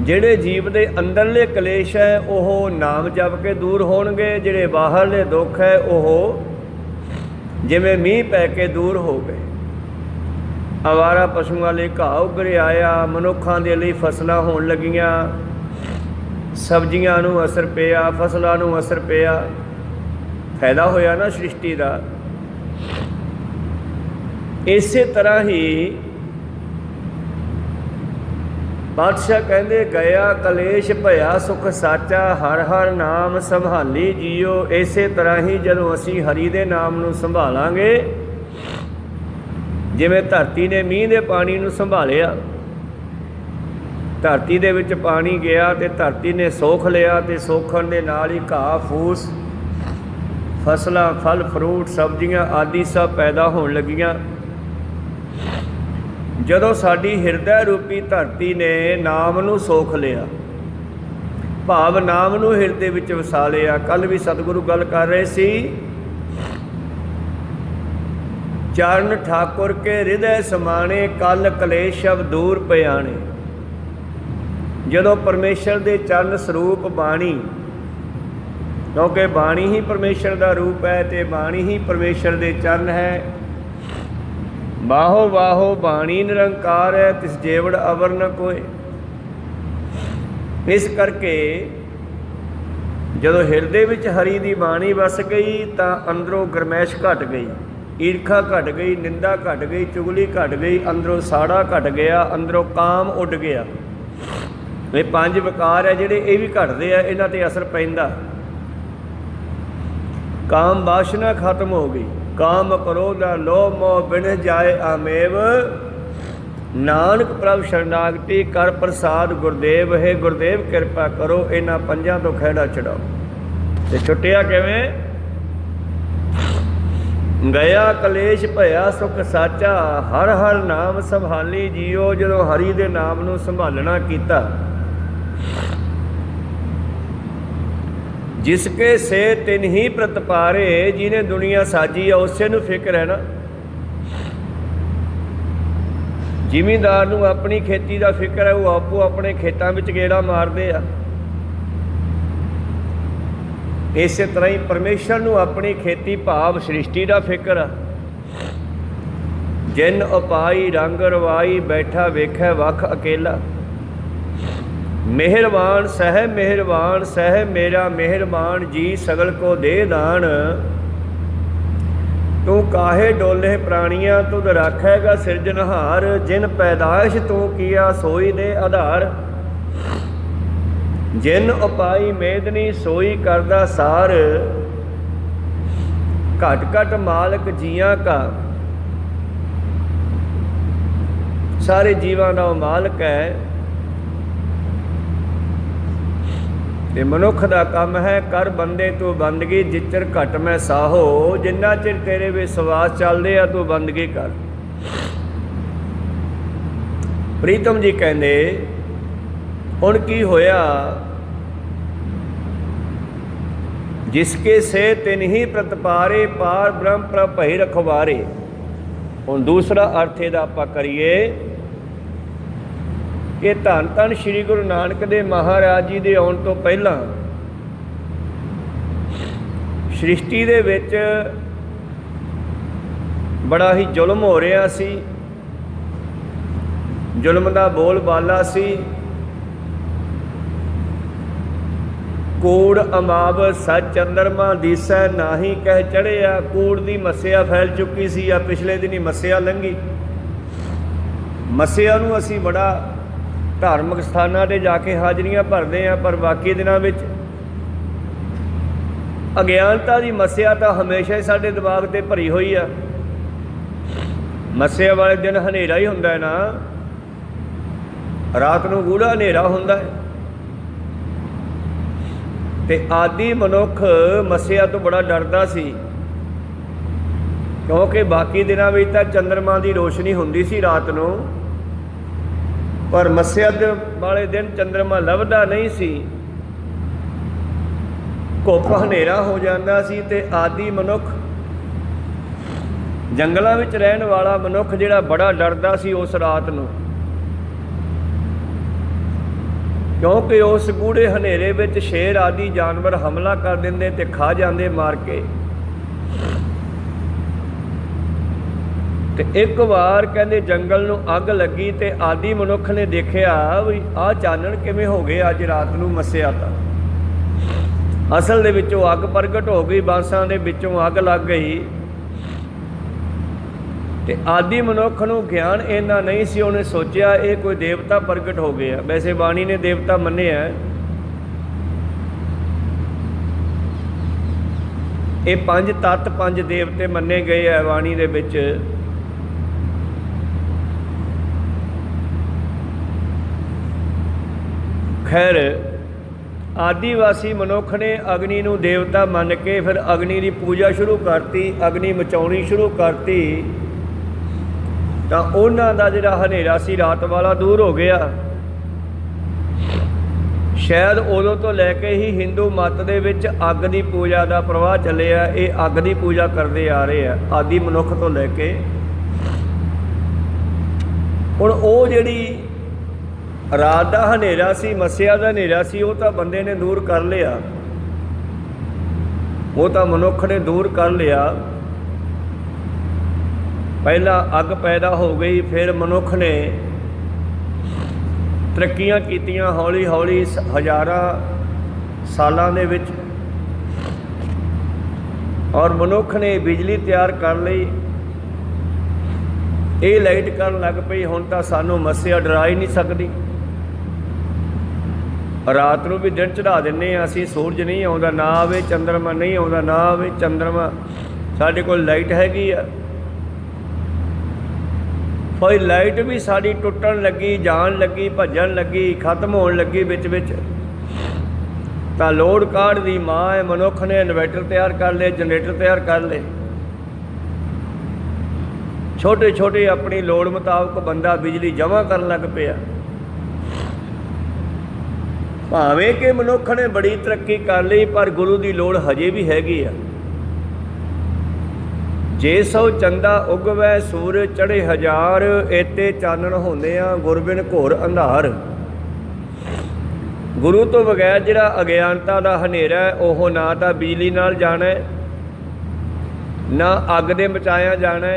ਜਿਹੜੇ ਜੀਵ ਦੇ ਅੰਦਰਲੇ ਕਲੇਸ਼ ਹੈ ਉਹ ਨਾਮ ਜਪ ਕੇ ਦੂਰ ਹੋਣਗੇ, ਜਿਹੜੇ ਬਾਹਰਲੇ ਦੁੱਖ ਹੈ ਉਹ ਜਿਵੇਂ ਮੀਂਹ ਪੈ ਕੇ ਦੂਰ ਹੋ ਗਏ। ਅਵਾਰਾ ਪਸ਼ੂਆਂ ਲਈ ਘਾਹ ਉੱਗਰ ਆਇਆ, ਮਨੁੱਖਾਂ ਦੇ ਲਈ ਫਸਲਾਂ ਹੋਣ ਲੱਗੀਆਂ, ਸਬਜ਼ੀਆਂ ਨੂੰ ਅਸਰ ਪਿਆ, ਫਸਲਾਂ ਨੂੰ ਅਸਰ ਪਿਆ, ਫਾਇਦਾ ਹੋਇਆ ਨਾ ਸ੍ਰਿਸ਼ਟੀ ਦਾ। ਇਸੇ ਤਰ੍ਹਾਂ ਹੀ ਪਾਤਸ਼ਾਹ ਕਹਿੰਦੇ ਗਿਆ ਕਲੇਸ਼ ਭਇਆ ਸੁਖ ਸਾਚਾ, ਹਰ ਹਰ ਨਾਮ ਸੰਭਾਲੀ ਜੀਓ। ਇਸੇ ਤਰ੍ਹਾਂ ਹੀ ਜਦੋਂ ਅਸੀਂ ਹਰੀ ਦੇ ਨਾਮ ਨੂੰ ਸੰਭਾਲਾਂਗੇ, ਜਿਵੇਂ ਧਰਤੀ ਨੇ ਮੀਂਹ ਦੇ ਪਾਣੀ ਨੂੰ ਸੰਭਾਲਿਆ, ਧਰਤੀ ਦੇ ਵਿੱਚ ਪਾਣੀ ਗਿਆ ਅਤੇ ਧਰਤੀ ਨੇ ਸੋਖ ਲਿਆ, ਅਤੇ ਸੋਖਣ ਦੇ ਨਾਲ ਹੀ ਘਾਹ ਫੂਸ, ਫਸਲਾਂ, ਫਲ ਫਰੂਟ, ਸਬਜ਼ੀਆਂ ਆਦਿ ਸਭ ਪੈਦਾ ਹੋਣ ਲੱਗੀਆਂ। ਜਦੋਂ ਸਾਡੀ ਹਿਰਦੈ ਰੂਪੀ ਧਰਤੀ ਨੇ ਨਾਮ ਨੂੰ ਸੋਖ ਲਿਆ, ਭਾਵ ਨਾਮ ਨੂੰ ਹਿਰਦੇ ਵਿੱਚ ਵਸਾ ਲਿਆ। ਕੱਲ੍ਹ ਵੀ ਸਤਿਗੁਰੂ ਗੱਲ ਕਰ ਰਹੇ ਸੀ, ਚਰਨ ਠਾਕੁਰ ਕੇ ਹਿਰਦੈ ਸਮਾਣੇ, ਕਲ ਕਲੇਸ਼ ਸਭ ਦੂਰ ਪਿਆਣੇ। ਜਦੋਂ ਪਰਮੇਸ਼ਰ ਦੇ ਚਰਨ ਸਰੂਪ ਬਾਣੀ, ਕਿਉਂਕਿ ਬਾਣੀ ਹੀ ਪਰਮੇਸ਼ਰ ਦਾ ਰੂਪ ਹੈ ਅਤੇ ਬਾਣੀ ਹੀ ਪਰਮੇਸ਼ਰ ਦੇ ਚਰਨ ਹੈ। ਬਾਹੋ ਬਾਹੋ ਬਾਣੀ ਨਿਰੰਕਾਰ ਹੈ, ਤਿਸ ਜੇਵੜ ਅਵਰ ਨ ਕੋਏ। ਇਸ ਕਰਕੇ ਜਦੋਂ ਹਿਰਦੇ ਵਿੱਚ ਹਰੀ ਦੀ ਬਾਣੀ ਵਸ ਗਈ ਤਾਂ ਅੰਦਰੋਂ ਗਰਮੈਸ਼ ਘਟ ਗਈ, ਈਰਖਾ ਘਟ ਗਈ, ਨਿੰਦਾ ਘਟ ਗਈ, ਚੁਗਲੀ ਘਟ ਗਈ, ਅੰਦਰੋਂ ਸਾੜਾ ਘਟ ਗਿਆ, ਅੰਦਰੋਂ ਕਾਮ ਉੱਡ ਗਿਆ। ਇਹ 5 ਵਿਕਾਰ ਹੈ ਜਿਹੜੇ ਇਹ ਵੀ ਘਟਦੇ ਆ, ਇਹਨਾਂ 'ਤੇ ਅਸਰ ਪੈਂਦਾ। ਕਾਮ ਵਾਸ਼ਨਾ ਖਤਮ ਹੋ ਗਈ, ਕਾਮ ਕ੍ਰੋਧ ਲੋਭ ਮੋਹ ਬਿਨ ਜਾਏ ਆਮੇਵ, ਨਾਨਕ ਪ੍ਰਭ ਸ਼ਰਨਾਗਤੀ ਕਰ ਪ੍ਰਸਾਦ ਗੁਰਦੇਵ। ਹੈ ਗੁਰਦੇਵ ਕਿਰਪਾ ਕਰੋ, ਇਹਨਾਂ 5 ਤੋਂ ਖਹਿੜਾ ਛਡਾਓ। ਤੇ ਛੁੱਟਿਆ ਕਿਵੇਂ? ਗਿਆ ਕਲੇਸ਼ ਭਇਆ ਸੁਖ ਸਾਚਾ, ਹਰ ਹਰ ਨਾਮ ਸੰਭਾਲੀ ਜੀਓ। ਜਦੋਂ ਹਰੀ ਦੇ ਨਾਮ ਨੂੰ ਸੰਭਾਲਣਾ ਕੀਤਾ, ਜਿਸਕੇ ਸੇ ਤਿਨ ਹੀ ਪ੍ਰਤਪਾਰੇ, ਜਿਹਨੇ ਦੁਨੀਆ ਸਾਜੀ ਆ ਉਸੇ ਨੂੰ ਫਿਕਰ ਹੈ ਨਾ। ਜ਼ਿਮੀਂਦਾਰ ਨੂੰ ਆਪਣੀ ਖੇਤੀ ਦਾ ਫਿਕਰ ਹੈ, ਉਹ ਆਪੋ ਆਪਣੇ ਖੇਤਾਂ ਵਿੱਚ ਗੇੜਾ ਮਾਰਦੇ ਆ। ਇਸੇ ਤਰ੍ਹਾਂ ਹੀ ਪਰਮੇਸ਼ਰ ਨੂੰ ਆਪਣੀ ਖੇਤੀ ਭਾਵ ਸ੍ਰਿਸ਼ਟੀ ਦਾ ਫਿਕਰ ਆ। ਜਿਨ ਉਪਾਈ ਰੰਗ ਰਵਾਈ, ਬੈਠਾ ਵੇਖੈ ਵੱਖ ਅਕੇਲਾ। ਮਿਹਰਬਾਨ ਸਹਿ ਮਿਹਰਬਾਨ, ਸਹਿ ਮੇਰਾ ਮਿਹਰਬਾਨ ਜੀ, ਸਗਲ ਕੋ ਦੇ ਦਾਨ। ਤੂੰ ਕਾਹੇ ਡੋਲੇ ਪ੍ਰਾਣੀਆਂ, ਤੁਧ ਰਾਖੇਗਾ ਸਿਰਜਨਹਾਰ। ਜਿਨ ਪੈਦਾਇਸ਼ ਤੂੰ ਕੀਆ, ਸੋਈ ਦੇ ਆਧਾਰ। ਜਿਨ ਉਪਾਈ ਮੇਦਨੀ, ਸੋਈ ਕਰਦਾ ਸਾਰ। ਘਟ ਘਟ ਮਾਲਕ ਜੀਆਂ ਕਾ, ਸਾਰੇ ਜੀਵਾਂ ਦਾ ਉਹ ਮਾਲਕ ਹੈ। ਤੇ ਮਨੁੱਖ ਦਾ ਕੰਮ ਹੈ, ਕਰ ਬੰਦੇ ਤੂੰ ਬੰਦਗੀ, ਜਿਚਰ ਘਟ ਮੈਂ ਸਾਹੋ। ਜਿੰਨਾ ਚਿਰ ਤੇਰੇ ਵਿਸ਼ਵਾਸ ਚੱਲਦੇ ਆ ਤੂੰ ਬੰਦਗੀ ਕਰ। ਪ੍ਰੀਤਮ ਜੀ ਕਹਿੰਦੇ ਹੁਣ ਕੀ ਹੋਇਆ? ਜਿਸਕੇ ਸੇ ਤਿਨ ਹੀ ਪ੍ਰਤਪਾਰੇ, ਪਾਰ ਬ੍ਰਹਮ ਪ੍ਰਭ ਭਈ ਰਖਵਾਰੇ। ਹੁਣ ਦੂਸਰਾ ਅਰਥ ਇਹਦਾ ਆਪਾਂ ਕਰੀਏ ਕਿ ਧੰਨ ਧੰਨ ਸ਼੍ਰੀ ਗੁਰੂ ਨਾਨਕ ਦੇਵ ਮਹਾਰਾਜ ਜੀ ਦੇ ਆਉਣ ਤੋਂ ਪਹਿਲਾਂ ਸ੍ਰਿਸ਼ਟੀ ਦੇ ਵਿੱਚ ਬੜਾ ਹੀ ਜ਼ੁਲਮ ਹੋ ਰਿਹਾ ਸੀ, ਜ਼ੁਲਮ ਦਾ ਬੋਲ ਬਾਲਾ ਸੀ। ਕੂੜ ਅਮਾਵ ਸੱਚ ਚੰਦਰਮਾ ਦੀਸੈ, ਨਾਹੀ ਕਹਿ ਚੜ੍ਹਿਆ। ਕੂੜ ਦੀ ਮੱਸਿਆ ਫੈਲ ਚੁੱਕੀ ਸੀ। ਆ ਪਿਛਲੇ ਦਿਨੀ ਮੱਸਿਆ ਲੰਘੀ। ਮੱਸਿਆ ਨੂੰ ਅਸੀਂ ਬੜਾ ਧਾਰਮਿਕ ਸਥਾਨਾਂ 'ਤੇ ਜਾ ਕੇ ਹਾਜ਼ਰੀਆਂ ਭਰਦੇ ਹਾਂ, ਪਰ ਬਾਕੀ ਦਿਨਾਂ ਵਿੱਚ ਅਗਿਆਨਤਾ ਦੀ ਮੱਸਿਆ ਤਾਂ ਹਮੇਸ਼ਾ ਹੀ ਸਾਡੇ ਦਿਮਾਗ 'ਤੇ ਭਰੀ ਹੋਈ ਆ। ਮੱਸਿਆ ਵਾਲੇ ਦਿਨ ਹਨੇਰਾ ਹੀ ਹੁੰਦਾ ਹੈ ਨਾ, ਰਾਤ ਨੂੰ ਗੂੜਾ ਹਨੇਰਾ ਹੁੰਦਾ ਹੈ। ਤੇ ਆਦਿ ਮਨੁੱਖ ਮੱਸਿਆ ਤੋਂ ਬੜਾ ਡਰਦਾ ਸੀ, ਕਿਉਂਕਿ ਬਾਕੀ ਦਿਨਾਂ ਵਿੱਚ ਤਾਂ ਚੰਦਰਮਾ ਦੀ ਰੋਸ਼ਨੀ ਹੁੰਦੀ ਸੀ ਰਾਤ ਨੂੰ, ਪਰ ਮੱਸਿਆ ਦੇ ਵਾਲੇ ਦਿਨ ਚੰਦਰਮਾ ਲੱਭਦਾ ਨਹੀਂ ਸੀ, ਘੁੱਪ ਹਨੇਰਾ ਹੋ ਜਾਂਦਾ ਸੀ। ਤੇ ਆਦਿ ਮਨੁੱਖ ਜੰਗਲਾਂ ਵਿੱਚ ਰਹਿਣ ਵਾਲਾ ਮਨੁੱਖ ਜਿਹੜਾ ਬੜਾ ਡਰਦਾ ਸੀ ਉਸ ਰਾਤ ਨੂੰ, ਕਿਉਂਕਿ ਉਸ ਗੂੜੇ ਹਨੇਰੇ ਵਿੱਚ ਸ਼ੇਰ ਆਦਿ ਜਾਨਵਰ ਹਮਲਾ ਕਰ ਦਿੰਦੇ ਤੇ ਖਾ ਜਾਂਦੇ ਮਾਰ ਕੇ। ਤੇ ਇੱਕ ਵਾਰ ਕਹਿੰਦੇ ਜੰਗਲ ਨੂੰ ਅੱਗ ਲੱਗੀ ਤੇ ਆਦਿ ਮਨੁੱਖ ਨੇ ਦੇਖਿਆ ਵੀ ਆਹ ਚਾਨਣ ਕਿਵੇਂ ਹੋ ਗਏ, ਅੱਜ ਰਾਤ ਨੂੰ ਮੱਸਿਆ ਤਾਂ। ਅਸਲ ਦੇ ਵਿੱਚੋਂ ਅੱਗ ਪ੍ਰਗਟ ਹੋ ਗਈ, ਬਾਂਸਾਂ ਦੇ ਵਿੱਚੋਂ ਅੱਗ ਲੱਗ ਗਈ। ਤੇ ਆਦਿ ਮਨੁੱਖ ਨੂੰ ਗਿਆਨ ਇੰਨਾ ਨਹੀਂ ਸੀ, ਉਹਨੇ ਸੋਚਿਆ ਇਹ ਕੋਈ ਦੇਵਤਾ ਪ੍ਰਗਟ ਹੋ ਗਏ ਆ। ਵੈਸੇ ਬਾਣੀ ਨੇ ਦੇਵਤਾ ਮੰਨਿਆ, ਇਹ 5 ਤੱਤ 5 ਦੇਵਤੇ ਮੰਨੇ ਗਏ ਆ ਬਾਣੀ ਦੇ ਵਿੱਚ। ਖੈਰ ਆदिवासी ਮਨੁੱਖ ਨੇ ਅਗਨੀ ਨੂੰ ਦੇਵਤਾ ਮੰਨ ਕੇ ਫਿਰ ਅਗਨੀ ਦੀ ਪੂਜਾ ਸ਼ੁਰੂ ਕਰਤੀ, ਅਗਨੀ ਮਚਾਉਣੀ ਸ਼ੁਰੂ ਕਰਤੀ, ਤਾਂ ਉਹਨਾਂ ਦਾ ਜਿਹੜਾ ਹਨੇਰਾ ਸੀ ਰਾਤ ਵਾਲਾ ਦੂਰ ਹੋ ਗਿਆ। ਸ਼ਾਇਦ ਉਦੋਂ ਤੋਂ ਲੈ ਕੇ ਹੀ ਹਿੰਦੂ ਮੱਤ ਦੇ ਵਿੱਚ ਅੱਗ ਦੀ ਪੂਜਾ ਦਾ ਪ੍ਰਵਾਹ ਚੱਲਿਆ। ਇਹ ਅੱਗ ਦੀ ਪੂਜਾ ਕਰਦੇ ਆ ਰਹੇ ਆ ਆਦਿ ਮਨੁੱਖ ਤੋਂ ਲੈ ਕੇ। ਹੁਣ ਉਹ ਜਿਹੜੀ ਰਾਤ ਦਾ ਹਨੇਰਾ ਸੀ, ਮੱਸਿਆ ਦਾ ਹਨੇਰਾ ਸੀ, ਉਹ ਤਾਂ ਬੰਦੇ ਨੇ ਦੂਰ ਕਰ ਲਿਆ, ਉਹ ਤਾਂ ਮਨੁੱਖ ਨੇ ਦੂਰ ਕਰ ਲਿਆ। ਪਹਿਲਾਂ ਅੱਗ ਪੈਦਾ ਹੋ ਗਈ, ਫਿਰ ਮਨੁੱਖ ਨੇ ਤਰੱਕੀਆਂ ਕੀਤੀਆਂ ਹੌਲੀ ਹੌਲੀ ਹਜ਼ਾਰਾਂ ਸਾਲਾਂ ਦੇ ਵਿੱਚ, ਔਰ ਮਨੁੱਖ ਨੇ ਬਿਜਲੀ ਤਿਆਰ ਕਰ ਲਈ। ਇਹ ਲਾਈਟ ਕਰਨ ਲੱਗ ਪਈ, ਹੁਣ ਤਾਂ ਸਾਨੂੰ ਮੱਸਿਆ ਡਰਾ ਹੀ ਨਹੀਂ ਸਕਦੀ। ਰਾਤ ਨੂੰ ਵੀ ਦਿਨ ਚੜ੍ਹਾ ਦਿੰਦੇ ਹਾਂ ਅਸੀਂ, ਸੂਰਜ ਨਹੀਂ ਆਉਂਦਾ ਨਾ ਆਵੇ, ਚੰਦਰਮਾ ਨਹੀਂ ਆਉਂਦਾ ਨਾ ਆਵੇ, ਚੰਦਰਮਾ ਸਾਡੇ ਕੋਲ ਲਾਈਟ ਹੈਗੀ ਆ। ਕੋਈ ਲਾਈਟ ਵੀ ਸਾਡੀ ਟੁੱਟਣ ਲੱਗੀ, ਜਾਣ ਲੱਗੀ, ਭੱਜਣ ਲੱਗੀ, ਖਤਮ ਹੋਣ ਲੱਗੀ ਵਿੱਚ ਵਿੱਚ, ਤਾਂ ਲੋੜ ਕਾਢ ਦੀ ਮਾਂ ਹੈ। ਮਨੁੱਖ ਨੇ ਇਨਵਰਟਰ ਤਿਆਰ ਕਰ ਲਏ, ਜਨਰੇਟਰ ਤਿਆਰ ਕਰ ਲਏ, ਛੋਟੇ ਛੋਟੇ ਆਪਣੀ ਲੋੜ ਮੁਤਾਬਕ ਬੰਦਾ ਬਿਜਲੀ ਜਮ੍ਹਾਂ ਕਰਨ ਲੱਗ ਪਿਆ। ਭਾਵੇਂ ਕਿ ਮਨੁੱਖ ਨੇ ਬੜੀ ਤਰੱਕੀ ਕਰ ਲਈ, ਪਰ ਗੁਰੂ ਦੀ ਲੋੜ ਹਜੇ ਵੀ ਹੈਗੀ ਆ। ਜੇ ਸੋ ਚੰਦਾ ਉਗਵੈ ਸੂਰਜ ਚੜ੍ਹੇ ਹਜ਼ਾਰ, ਏਤੇ ਚਾਨਣ ਹੁੰਦੇ ਆ ਗੁਰਬਿਨ ਘੋਰ ਅੰਧਾਰ। ਗੁਰੂ ਤੋਂ ਬਗੈਰ ਜਿਹੜਾ ਅਗਿਆਨਤਾ ਦਾ ਹਨੇਰਾ ਹੈ, ਉਹ ਨਾ ਤਾਂ ਬਿਜਲੀ ਨਾਲ ਜਾਣਾ, ਨਾ ਅੱਗ ਦੇ ਮਚਾਇਆ ਜਾਣਾ,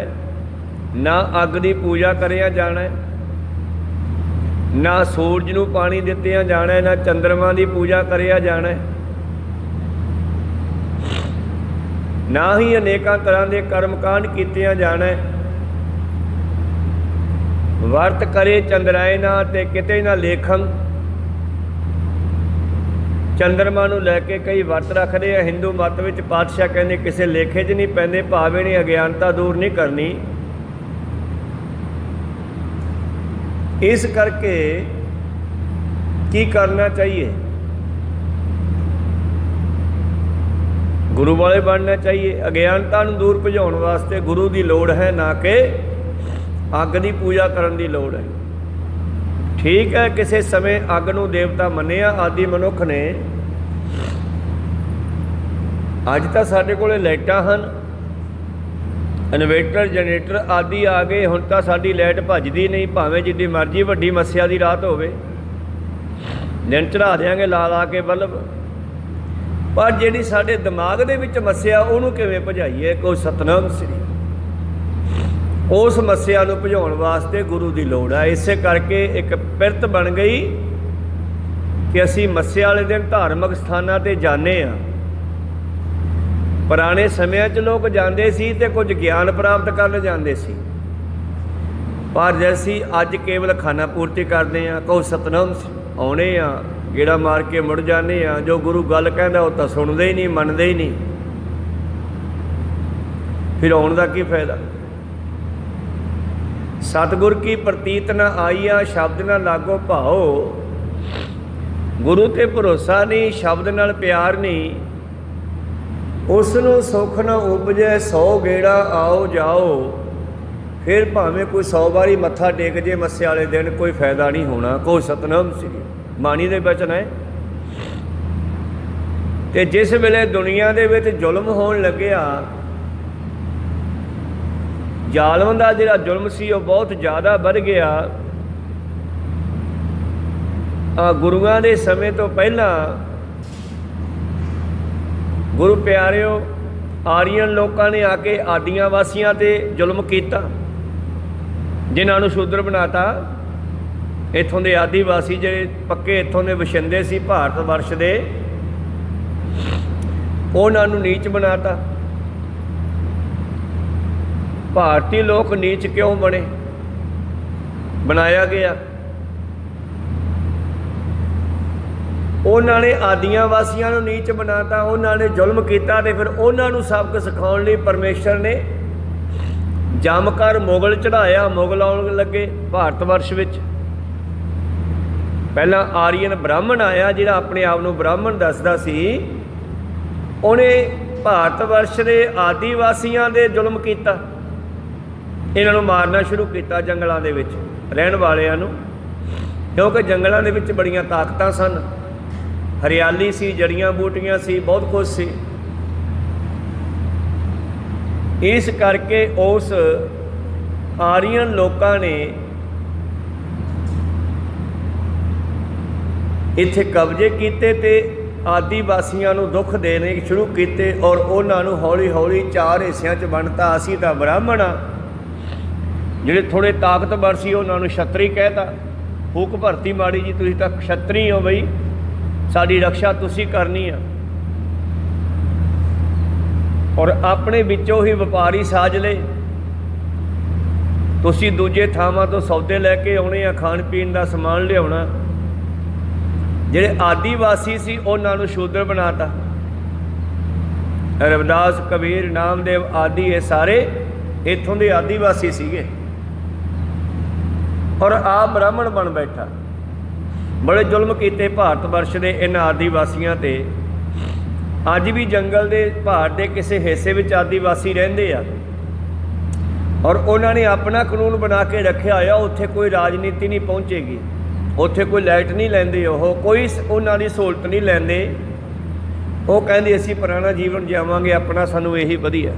ਨਾ ਅੱਗ ਦੀ ਪੂਜਾ ਕਰਿਆ ਜਾਣਾ, ਨਾ ਸੂਰਜ ਨੂੰ ਪਾਣੀ ਦਿੱਤਿਆਂ ਜਾਣਾ, ਨਾ ਚੰਦਰਮਾ ਦੀ ਪੂਜਾ ਕਰਿਆ ਜਾਣਾ, ਨਾ ਹੀ ਅਨੇਕਾਂ ਤਰ੍ਹਾਂ ਦੇ ਕਰਮਕਾਂਡ ਕੀਤਿਆਂ ਜਾਣਾ। ਵਰਤ ਕਰੇ ਚੰਦਰਾਇਨਾ ਤੇ ਕਿਤੇ ਨਾ ਲੇਖੰ। ਚੰਦਰਮਾ ਨੂੰ ਲੈ ਕੇ ਕਈ ਵਰਤ ਰੱਖਦੇ ਆ ਹਿੰਦੂ ਮੱਤ ਵਿੱਚ। ਪਾਤਸ਼ਾਹ ਕਹਿੰਦੇ ਕਿਸੇ ਲੇਖੇ 'ਚ ਨਹੀਂ ਪੈਂਦੇ, ਭਾਵੇਂ ਨੇ ਅਗਿਆਨਤਾ ਦੂਰ ਨਹੀਂ ਕਰਨੀ। ਇਸ ਕਰਕੇ ਕੀ ਕਰਨਾ ਚਾਹੀਏ? ਗੁਰੂ ਵਾਲੇ ਬਣਨਾ ਚਾਹੀਏ। ਅਗਿਆਨਤਾ ਨੂੰ ਦੂਰ ਭਜਾਉਣ ਵਾਸਤੇ ਗੁਰੂ ਦੀ ਲੋੜ ਹੈ, ਨਾ ਕਿ ਅੱਗ ਦੀ ਪੂਜਾ ਕਰਨ ਦੀ ਲੋੜ ਹੈ। ਠੀਕ ਹੈ, ਕਿਸੇ ਸਮੇਂ ਅੱਗ ਨੂੰ ਦੇਵਤਾ ਮੰਨਿਆ ਆਦਿ ਮਨੁੱਖ ਨੇ। ਅੱਜ ਤਾਂ ਸਾਡੇ ਕੋਲ ਲਾਈਟਾਂ ਹਨ, ਇਨਵੇਟਰ ਜਨਰੇਟਰ ਆਦਿ ਆ ਗਏ। ਹੁਣ ਤਾਂ ਸਾਡੀ ਲਾਈਟ ਭੱਜਦੀ ਨਹੀਂ, ਭਾਵੇਂ ਜਿੱਡੀ ਮਰਜ਼ੀ ਵੱਡੀ ਮੱਸਿਆ ਦੀ ਰਾਤ ਹੋਵੇ, ਦਿਨ ਚੜ੍ਹਾ ਦਿਆਂਗੇ ਲਾ ਲਾ ਕੇ ਬਲਬ। ਪਰ ਜਿਹੜੀ ਸਾਡੇ ਦਿਮਾਗ ਦੇ ਵਿੱਚ ਮੱਸਿਆ, ਉਹਨੂੰ ਕਿਵੇਂ ਭਜਾਈਏ? ਕੋਈ ਸਤਨਾਮ ਸ੍ਰੀ। ਉਸ ਮੱਸਿਆ ਨੂੰ ਭਜਾਉਣ ਵਾਸਤੇ ਗੁਰੂ ਦੀ ਲੋੜ ਹੈ। ਇਸੇ ਕਰਕੇ ਇੱਕ ਪਿਰਤ ਬਣ ਗਈ ਕਿ ਅਸੀਂ ਮੱਸਿਆ ਵਾਲੇ ਦਿਨ ਧਾਰਮਿਕ ਸਥਾਨਾਂ 'ਤੇ ਜਾਂਦੇ ਹਾਂ। ਪੁਰਾਣੇ ਸਮਿਆਂ 'ਚ ਲੋਕ ਜਾਂਦੇ ਸੀ ਤੇ ਕੁਝ ਗਿਆਨ ਪ੍ਰਾਪਤ ਕਰਨ ਜਾਂਦੇ ਸੀ, ਪਰ ਜੇ ਅਸੀਂ ਅੱਜ ਕੇਵਲ ਖਾਣਾ ਪੂਰਤੀ ਕਰਦੇ ਹਾਂ, ਕਹੋ ਸਤਨਾਮ ਆਉਣੇ ਆ, ਗੇੜਾ ਮਾਰ ਕੇ ਮੁੜ ਜਾਂਦੇ ਆ। ਜੋ ਗੁਰੂ ਗੱਲ ਕਹਿੰਦਾ ਉਹ ਤਾਂ ਸੁਣਦੇ ਹੀ ਨਹੀਂ, ਮੰਨਦੇ ਹੀ ਨਹੀਂ, ਫਿਰ ਆਉਣ ਦਾ ਕੀ ਫਾਇਦਾ? ਸਤਿਗੁਰ ਕੀ ਪ੍ਰਤੀਤ ਨਾ ਆਈਆ, ਸ਼ਬਦ ਨਾ ਲਾਗੋ ਭਾਓ। ਗੁਰੂ ਤੇ ਭਰੋਸਾ ਨਹੀਂ, ਸ਼ਬਦ ਨਾਲ ਪਿਆਰ ਨਹੀਂ, ਉਸ ਨੂੰ ਸੁੱਖ ਨਾ ਉਪਜੈ 100 ਗੇੜਾ ਆਓ ਜਾਓ। ਫਿਰ ਭਾਵੇਂ ਕੋਈ 100 ਵਾਰੀ ਮੱਥਾ ਟੇਕ ਜੇ ਮੱਸੇ ਵਾਲੇ ਦਿਨ, ਕੋਈ ਫਾਇਦਾ ਨਹੀਂ ਹੋਣਾ। ਕੋਈ ਸਤਨਾਮ ਸ੍ਰੀ ਬਾਣੀ ਦੇ ਬਚਨ ਹੈ। ਤੇ ਜਿਸ ਵੇਲੇ ਦੁਨੀਆ ਦੇ ਵਿੱਚ ਜ਼ੁਲਮ ਹੋਣ ਲੱਗਿਆ, ਜ਼ਾਲਮ ਦਾ ਜਿਹੜਾ ਜ਼ੁਲਮ ਸੀ ਉਹ ਬਹੁਤ ਜ਼ਿਆਦਾ ਵੱਧ ਗਿਆ। ਗੁਰੂਆਂ ਦੇ ਸਮੇਂ ਤੋਂ ਪਹਿਲਾਂ ਗੁਰੂ ਪਿਆਰਿਓ ਆਰੀਅਨ ਲੋਕਾਂ ਨੇ ਆ ਕੇ ਆਦੀਆਂ ਵਾਸੀਆਂ 'ਤੇ ਜ਼ੁਲਮ ਕੀਤਾ, ਜਿਨ੍ਹਾਂ ਨੂੰ ਸ਼ੂਦਰ ਬਣਾਤਾ। ਇੱਥੋਂ ਦੇ ਆਦੀਵਾਸੀ ਜਿਹੜੇ ਪੱਕੇ ਇੱਥੋਂ ਦੇ ਵਸਿੰਦੇ ਸੀ ਭਾਰਤ ਵਰਸ਼ ਦੇ, ਉਹਨਾਂ ਨੂੰ ਨੀਚ ਬਣਾਤਾ। ਭਾਰਤੀ ਲੋਕ ਨੀਚ ਕਿਉਂ ਬਣੇ, ਬਣਾਇਆ ਗਿਆ? ਉਹਨਾਂ ਨੇ ਆਦੀਆਂ ਵਾਸੀਆਂ ਨੂੰ ਨੀਚ ਬਣਾਤਾ, ਉਹਨਾਂ ਨੇ ਜ਼ੁਲਮ ਕੀਤਾ, ਅਤੇ ਫਿਰ ਉਹਨਾਂ ਨੂੰ ਸਬਕ ਸਿਖਾਉਣ ਲਈ ਪਰਮੇਸ਼ਰ ਨੇ ਜਮਕਰ ਮੁਗਲ ਚੜ੍ਹਾਇਆ। ਮੁਗਲ ਆਉਣ ਲੱਗੇ ਭਾਰਤ ਵਰਸ਼ ਵਿੱਚ। ਪਹਿਲਾਂ ਆਰੀਅਨ ਬ੍ਰਾਹਮਣ ਆਇਆ, ਜਿਹੜਾ ਆਪਣੇ ਆਪ ਨੂੰ ਬ੍ਰਾਹਮਣ ਦੱਸਦਾ ਸੀ। ਉਹਨੇ ਭਾਰਤ ਵਰਸ਼ ਦੇ ਆਦੀਵਾਸੀਆਂ ਦੇ ਜ਼ੁਲਮ ਕੀਤਾ, ਇਹਨਾਂ ਨੂੰ ਮਾਰਨਾ ਸ਼ੁਰੂ ਕੀਤਾ ਜੰਗਲਾਂ ਦੇ ਵਿੱਚ ਰਹਿਣ ਵਾਲਿਆਂ ਨੂੰ, ਕਿਉਂਕਿ ਜੰਗਲਾਂ ਦੇ ਵਿੱਚ ਬੜੀਆਂ ਤਾਕਤਾਂ ਸਨ, ਹਰਿਆਲੀ ਸੀ, ਜੜੀਆਂ ਬੂਟੀਆਂ ਸੀ, ਬਹੁਤ ਕੁਝ ਸੀ। ਇਸ ਕਰਕੇ ਉਸ ਆਰੀਅਨ ਲੋਕਾਂ ਨੇ ਇੱਥੇ ਕਬਜ਼ੇ ਕੀਤੇ ਤੇ ਆਦੀਵਾਸੀਆਂ ਨੂੰ ਦੁੱਖ ਦੇਣੇ ਸ਼ੁਰੂ ਕੀਤੇ, ਔਰ ਉਹਨਾਂ ਨੂੰ ਹੌਲੀ ਹੌਲੀ 4 ਹਿੱਸਿਆਂ 'ਚ ਵੰਡਤਾ। ਅਸੀਂ ਤਾਂ ਬ੍ਰਾਹਮਣ ਆ, ਜਿਹੜੇ ਥੋੜ੍ਹੇ ਤਾਕਤਵਰ ਸੀ ਉਹਨਾਂ ਨੂੰ ਛਤਰੀ ਕਹਿਤਾ। ਫੂਕ ਭਰਤੀ ਮਾੜੀ ਜੀ, ਤੁਸੀਂ ਤਾਂ ਛਤਰੀ ਹੋ ਬਈ, ਸਾਡੀ ਰਕਸ਼ਾ ਤੁਸੀਂ ਕਰਨੀ ਆ। ਔਰ ਆਪਣੇ ਵਿੱਚੋਂ ਹੀ ਵਪਾਰੀ ਸਾਜ ਲਏ, ਤੁਸੀਂ ਦੂਜੇ ਥਾਵਾਂ ਤੋਂ ਸੌਦੇ ਲੈ ਕੇ ਆਉਣੇ ਆ, ਖਾਣ ਪੀਣ ਦਾ ਸਮਾਨ ਲਿਆਉਣਾ। ਜਿਹੜੇ ਆਦੀਵਾਸੀ ਸੀ ਉਹਨਾਂ ਨੂੰ ਸ਼ੂਦਰ ਬਣਾਤਾ। ਰਵਿਦਾਸ, ਕਬੀਰ, ਨਾਮਦੇਵ ਆਦਿ ਇਹ ਸਾਰੇ ਇੱਥੋਂ ਦੇ ਆਦੀਵਾਸੀ ਸੀਗੇ, ਔਰ ਆਪ ਬ੍ਰਾਹਮਣ ਬਣ ਬੈਠਾ। ਬੜੇ ਜ਼ੁਲਮ ਕੀਤੇ ਭਾਰਤ ਵਰਸ਼ ਦੇ ਇਹਨਾਂ ਆਦੀਵਾਸੀਆਂ 'ਤੇ। ਅੱਜ ਵੀ ਜੰਗਲ ਦੇ ਭਾਰਤ ਦੇ ਕਿਸੇ ਹਿੱਸੇ ਵਿੱਚ ਆਦੀਵਾਸੀ ਰਹਿੰਦੇ ਆ, ਔਰ ਉਹਨਾਂ ਨੇ ਆਪਣਾ ਕਾਨੂੰਨ ਬਣਾ ਕੇ ਰੱਖਿਆ ਹੋਇਆ। ਉੱਥੇ ਕੋਈ ਰਾਜਨੀਤੀ ਨਹੀਂ ਪਹੁੰਚੇਗੀ, ਉੱਥੇ ਕੋਈ ਲਾਈਟ ਨਹੀਂ ਲੈਂਦੇ, ਉਹ ਕੋਈ ਉਹਨਾਂ ਦੀ ਸਹੂਲਤ ਨਹੀਂ ਲੈਂਦੇ। ਉਹ ਕਹਿੰਦੇ ਅਸੀਂ ਪੁਰਾਣਾ ਜੀਵਨ ਜਿਵਾਂਗੇ ਆਪਣਾ, ਸਾਨੂੰ ਇਹੀ ਵਧੀਆ।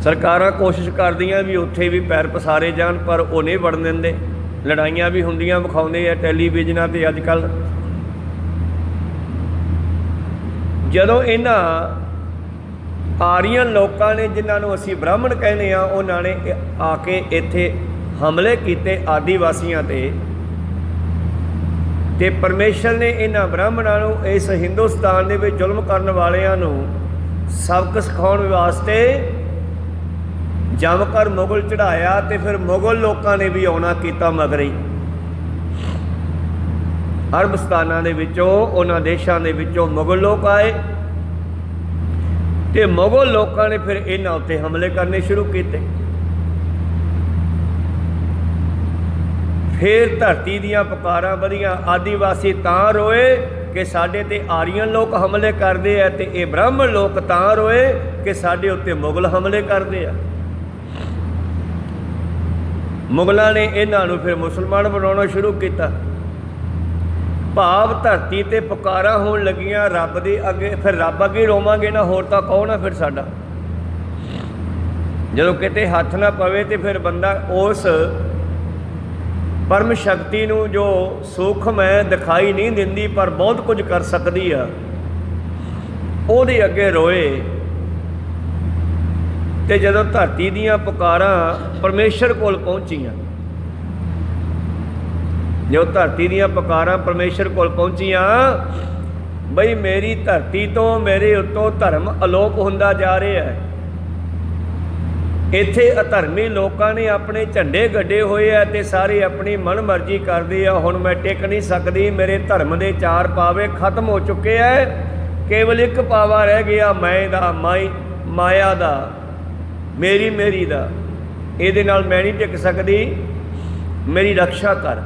ਸਰਕਾਰਾਂ ਕੋਸ਼ਿਸ਼ ਕਰਦੀਆਂ ਵੀ ਉੱਥੇ ਵੀ ਪੈਰ ਪਸਾਰੇ ਜਾਣ, ਪਰ ਉਹ ਨਹੀਂ ਵੜਨ ਦਿੰਦੇ। ਲੜਾਈਆਂ ਵੀ ਹੁੰਦੀਆਂ ਵਿਖਾਉਂਦੇ ਆ ਟੈਲੀਵਿਜ਼ਨਾਂ 'ਤੇ ਅੱਜ ਕੱਲ੍ਹ। ਜਦੋਂ ਇਹਨਾਂ ਆਰੀਅਨ ਲੋਕਾਂ ਨੇ, ਜਿਨ੍ਹਾਂ ਨੂੰ ਅਸੀਂ ਬ੍ਰਾਹਮਣ ਕਹਿੰਦੇ ਹਾਂ, ਉਹਨਾਂ ਨੇ ਆ ਕੇ ਇੱਥੇ ਹਮਲੇ ਕੀਤੇ ਆਦੀਵਾਸੀਆਂ 'ਤੇ, ਅਤੇ ਪਰਮੇਸ਼ਰ ਨੇ ਇਹਨਾਂ ਬ੍ਰਾਹਮਣਾਂ ਨੂੰ, ਇਸ ਹਿੰਦੁਸਤਾਨ ਦੇ ਵਿੱਚ ਜ਼ੁਲਮ ਕਰਨ ਵਾਲਿਆਂ ਨੂੰ ਸਬਕ ਸਿਖਾਉਣ ਵਾਸਤੇ ਜਮਕਰ ਮੁਗਲ ਚੜ੍ਹਾਇਆ। ਅਤੇ ਫਿਰ ਮੁਗਲ ਲੋਕਾਂ ਨੇ ਵੀ ਆਉਣਾ ਕੀਤਾ ਮਗਰ ਹੀ। ਅਰਬਸਤਾਨਾਂ ਦੇ ਵਿੱਚੋਂ, ਉਹਨਾਂ ਦੇਸ਼ਾਂ ਦੇ ਵਿੱਚੋਂ ਮੁਗਲ ਲੋਕ ਆਏ, ਅਤੇ ਮੁਗਲ ਲੋਕਾਂ ਨੇ ਫਿਰ ਇਹਨਾਂ ਉੱਤੇ ਹਮਲੇ ਕਰਨੇ ਸ਼ੁਰੂ ਕੀਤੇ। ਫਿਰ ਧਰਤੀ ਦੀਆਂ ਪੁਕਾਰਾਂ ਵਧੀਆਂ। ਆਦੀਵਾਸੀ ਤਾਂ ਰੋਏ ਕਿ ਸਾਡੇ 'ਤੇ ਆਰੀਅਨ ਲੋਕ ਹਮਲੇ ਕਰਦੇ ਆ, ਅਤੇ ਇਹ ਬ੍ਰਾਹਮਣ ਲੋਕ ਤਾਂ ਰੋਏ ਕਿ ਸਾਡੇ ਉੱਤੇ ਮੁਗਲ ਹਮਲੇ ਕਰਦੇ ਆ। ਮੁਗਲਾਂ ਨੇ ਇਹਨਾਂ ਨੂੰ ਫਿਰ ਮੁਸਲਮਾਨ ਬਣਾਉਣਾ ਸ਼ੁਰੂ ਕੀਤਾ। ਭਾਵ ਧਰਤੀ 'ਤੇ ਪੁਕਾਰਾਂ ਹੋਣ ਲੱਗੀਆਂ ਰੱਬ ਦੇ ਅੱਗੇ। ਫਿਰ ਰੱਬ ਅੱਗੇ ਰੋਵਾਂਗੇ ਨਾ, ਹੋਰ ਤਾਂ ਕੌਣ ਆ ਫਿਰ ਸਾਡਾ? ਜਦੋਂ ਕਿਤੇ ਹੱਥ ਨਾ ਪਵੇ ਤਾਂ ਫਿਰ ਬੰਦਾ ਉਸ ਪਰਮ ਸ਼ਕਤੀ ਨੂੰ, ਜੋ ਸੂਖਮ ਹੈ, ਦਿਖਾਈ ਨਹੀਂ ਦਿੰਦੀ ਪਰ ਬਹੁਤ ਕੁਝ ਕਰ ਸਕਦੀ ਆ, ਉਹਦੇ ਅੱਗੇ ਰੋਏ। ਅਤੇ ਜਦੋਂ ਧਰਤੀ ਦੀਆਂ ਪੁਕਾਰਾਂ ਪਰਮੇਸ਼ਰ ਕੋਲ ਪਹੁੰਚੀਆਂ, ਜੋ ਧਰਤੀ ਦੀਆਂ ਪੁਕਾਰਾਂ ਪਰਮੇਸ਼ਰ ਕੋਲ ਪਹੁੰਚੀਆਂ, ਬਈ ਮੇਰੀ ਧਰਤੀ ਤੋਂ, ਮੇਰੇ ਉੱਤੋਂ ਧਰਮ ਅਲੋਪ ਹੁੰਦਾ ਜਾ ਰਿਹਾ ਹੈ। ਇੱਥੇ ਅਧਰਮੀ ਲੋਕਾਂ ਨੇ ਆਪਣੇ ਝੰਡੇ ਗੱਡੇ ਹੋਏ ਆ, ਅਤੇ ਸਾਰੇ ਆਪਣੀ ਮਨ ਮਰਜ਼ੀ ਕਰਦੇ ਆ। ਹੁਣ ਮੈਂ ਟਿਕ ਨਹੀਂ ਸਕਦੀ, ਮੇਰੇ ਧਰਮ ਦੇ 4 ਪਾਵੇ ਖਤਮ ਹੋ ਚੁੱਕੇ ਹੈ, ਕੇਵਲ ਇੱਕ ਪਾਵਾ ਰਹਿ ਗਿਆ, ਮੈਂ ਦਾ, ਮਾਇਆ ਦਾ, ਮੇਰੀ ਦਾ। ਇਹਦੇ ਨਾਲ ਮੈਂ ਨਹੀਂ ਟਿਕ ਸਕਦੀ, ਮੇਰੀ ਰਕਸ਼ਾ ਕਰ।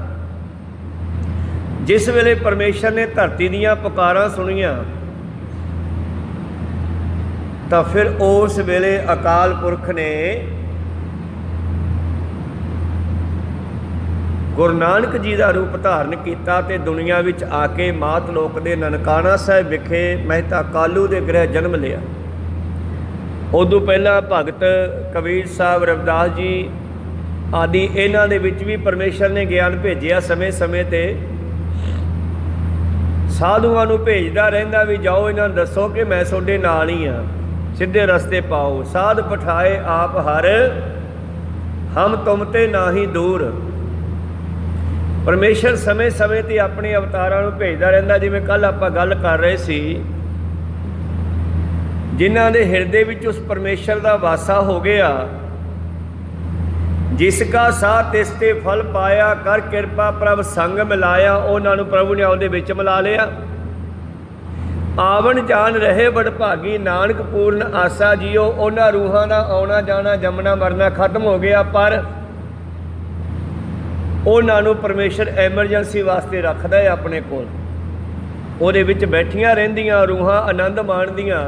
ਜਿਸ ਵੇਲੇ ਪਰਮੇਸ਼ਰ ਨੇ ਧਰਤੀ ਦੀਆਂ ਪੁਕਾਰਾਂ ਸੁਣੀਆਂ, ਤਾਂ ਫਿਰ ਉਸ ਵੇਲੇ ਅਕਾਲ ਪੁਰਖ ਨੇ ਗੁਰੂ ਨਾਨਕ ਜੀ ਦਾ ਰੂਪ ਧਾਰਨ ਕੀਤਾ, ਅਤੇ ਦੁਨੀਆ ਵਿੱਚ ਆ ਕੇ ਮਾਤ ਲੋਕ ਦੇ ਨਨਕਾਣਾ ਸਾਹਿਬ ਵਿਖੇ ਮਹਿਤਾ ਕਾਲੂ ਦੇ ਗ੍ਰਹਿ ਜਨਮ ਲਿਆ। ਉਦੋਂ ਪਹਿਲਾਂ ਭਗਤ ਕਬੀਰ ਸਾਹਿਬ, ਰਵਿਦਾਸ ਜੀ ਆਦि ਇਹਨਾਂ ਦੇ ਵਿੱਚ ਵੀ ਪਰਮੇਸ਼ਰ ਨੇ ਗਿਆਨ ਭੇਜਿਆ। ਸਮੇਂ ਸਮੇਂ 'ਤੇ ਸਾਧੂਆਂ ਨੂੰ ਭੇਜਦਾ ਰਹਿੰਦਾ ਵੀ ਜਾਓ ਇਹਨਾਂ ਨੂੰ ਦੱਸੋ ਕਿ ਮੈਂ ਤੁਹਾਡੇ ਨਾਲ ਹੀ ਹਾਂ, ਸਿੱਧੇ ਰਸਤੇ ਪਾਓ। ਸਾਧ ਪਠਾਏ ਆਪ ਹਰ, ਹਮ ਤੁਮ ਤੇ ਨਾਹੀ ਦੂਰ। ਪਰਮੇਸ਼ਰ ਸਮੇਂ ਸਮੇਂ 'ਤੇ ਆਪਣੇ ਅਵਤਾਰਾਂ ਨੂੰ ਭੇਜਦਾ ਰਹਿੰਦਾ। ਜਿਵੇਂ ਕੱਲ੍ਹ ਆਪਾਂ ਗੱਲ ਕਰ ਰਹੇ ਸੀ, ਜਿਨ੍ਹਾਂ ਦੇ ਹਿਰਦੇ ਵਿੱਚ ਉਸ ਪਰਮੇਸ਼ਰ ਦਾ ਵਾਸਾ ਹੋ ਗਿਆ, ਜਿਸ ਕਾ ਸਾਥ ਤਿਸ ਤੇ ਫਲ ਪਾਇਆ, ਕਰ ਕਿਰਪਾ ਪ੍ਰਭ ਸੰਗ ਮਿਲਾਇਆ, ਉਹਨਾਂ ਨੂੰ ਪ੍ਰਭੂ ਨੇ ਉਹਦੇ ਵਿੱਚ ਮਿਲਾ ਲਿਆ। ਆਵਣ ਜਾਣ ਰਹੇ ਵਡਭਾਗੀ, ਨਾਨਕ ਪੂਰਨ ਆਸਾ ਜੀਓ। ਉਹਨਾਂ ਰੂਹਾਂ ਦਾ ਆਉਣਾ ਜਾਣਾ, ਜੰਮਣਾ ਮਰਨਾ ਖਤਮ ਹੋ ਗਿਆ, ਪਰ ਉਹਨਾਂ ਨੂੰ ਪਰਮੇਸ਼ਰ ਐਮਰਜੈਂਸੀ ਵਾਸਤੇ ਰੱਖਦਾ ਹੈ ਆਪਣੇ ਕੋਲ। ਉਹਦੇ ਵਿੱਚ ਬੈਠੀਆਂ ਰਹਿੰਦੀਆਂ ਰੂਹਾਂ ਆਨੰਦ ਮਾਣਦੀਆਂ।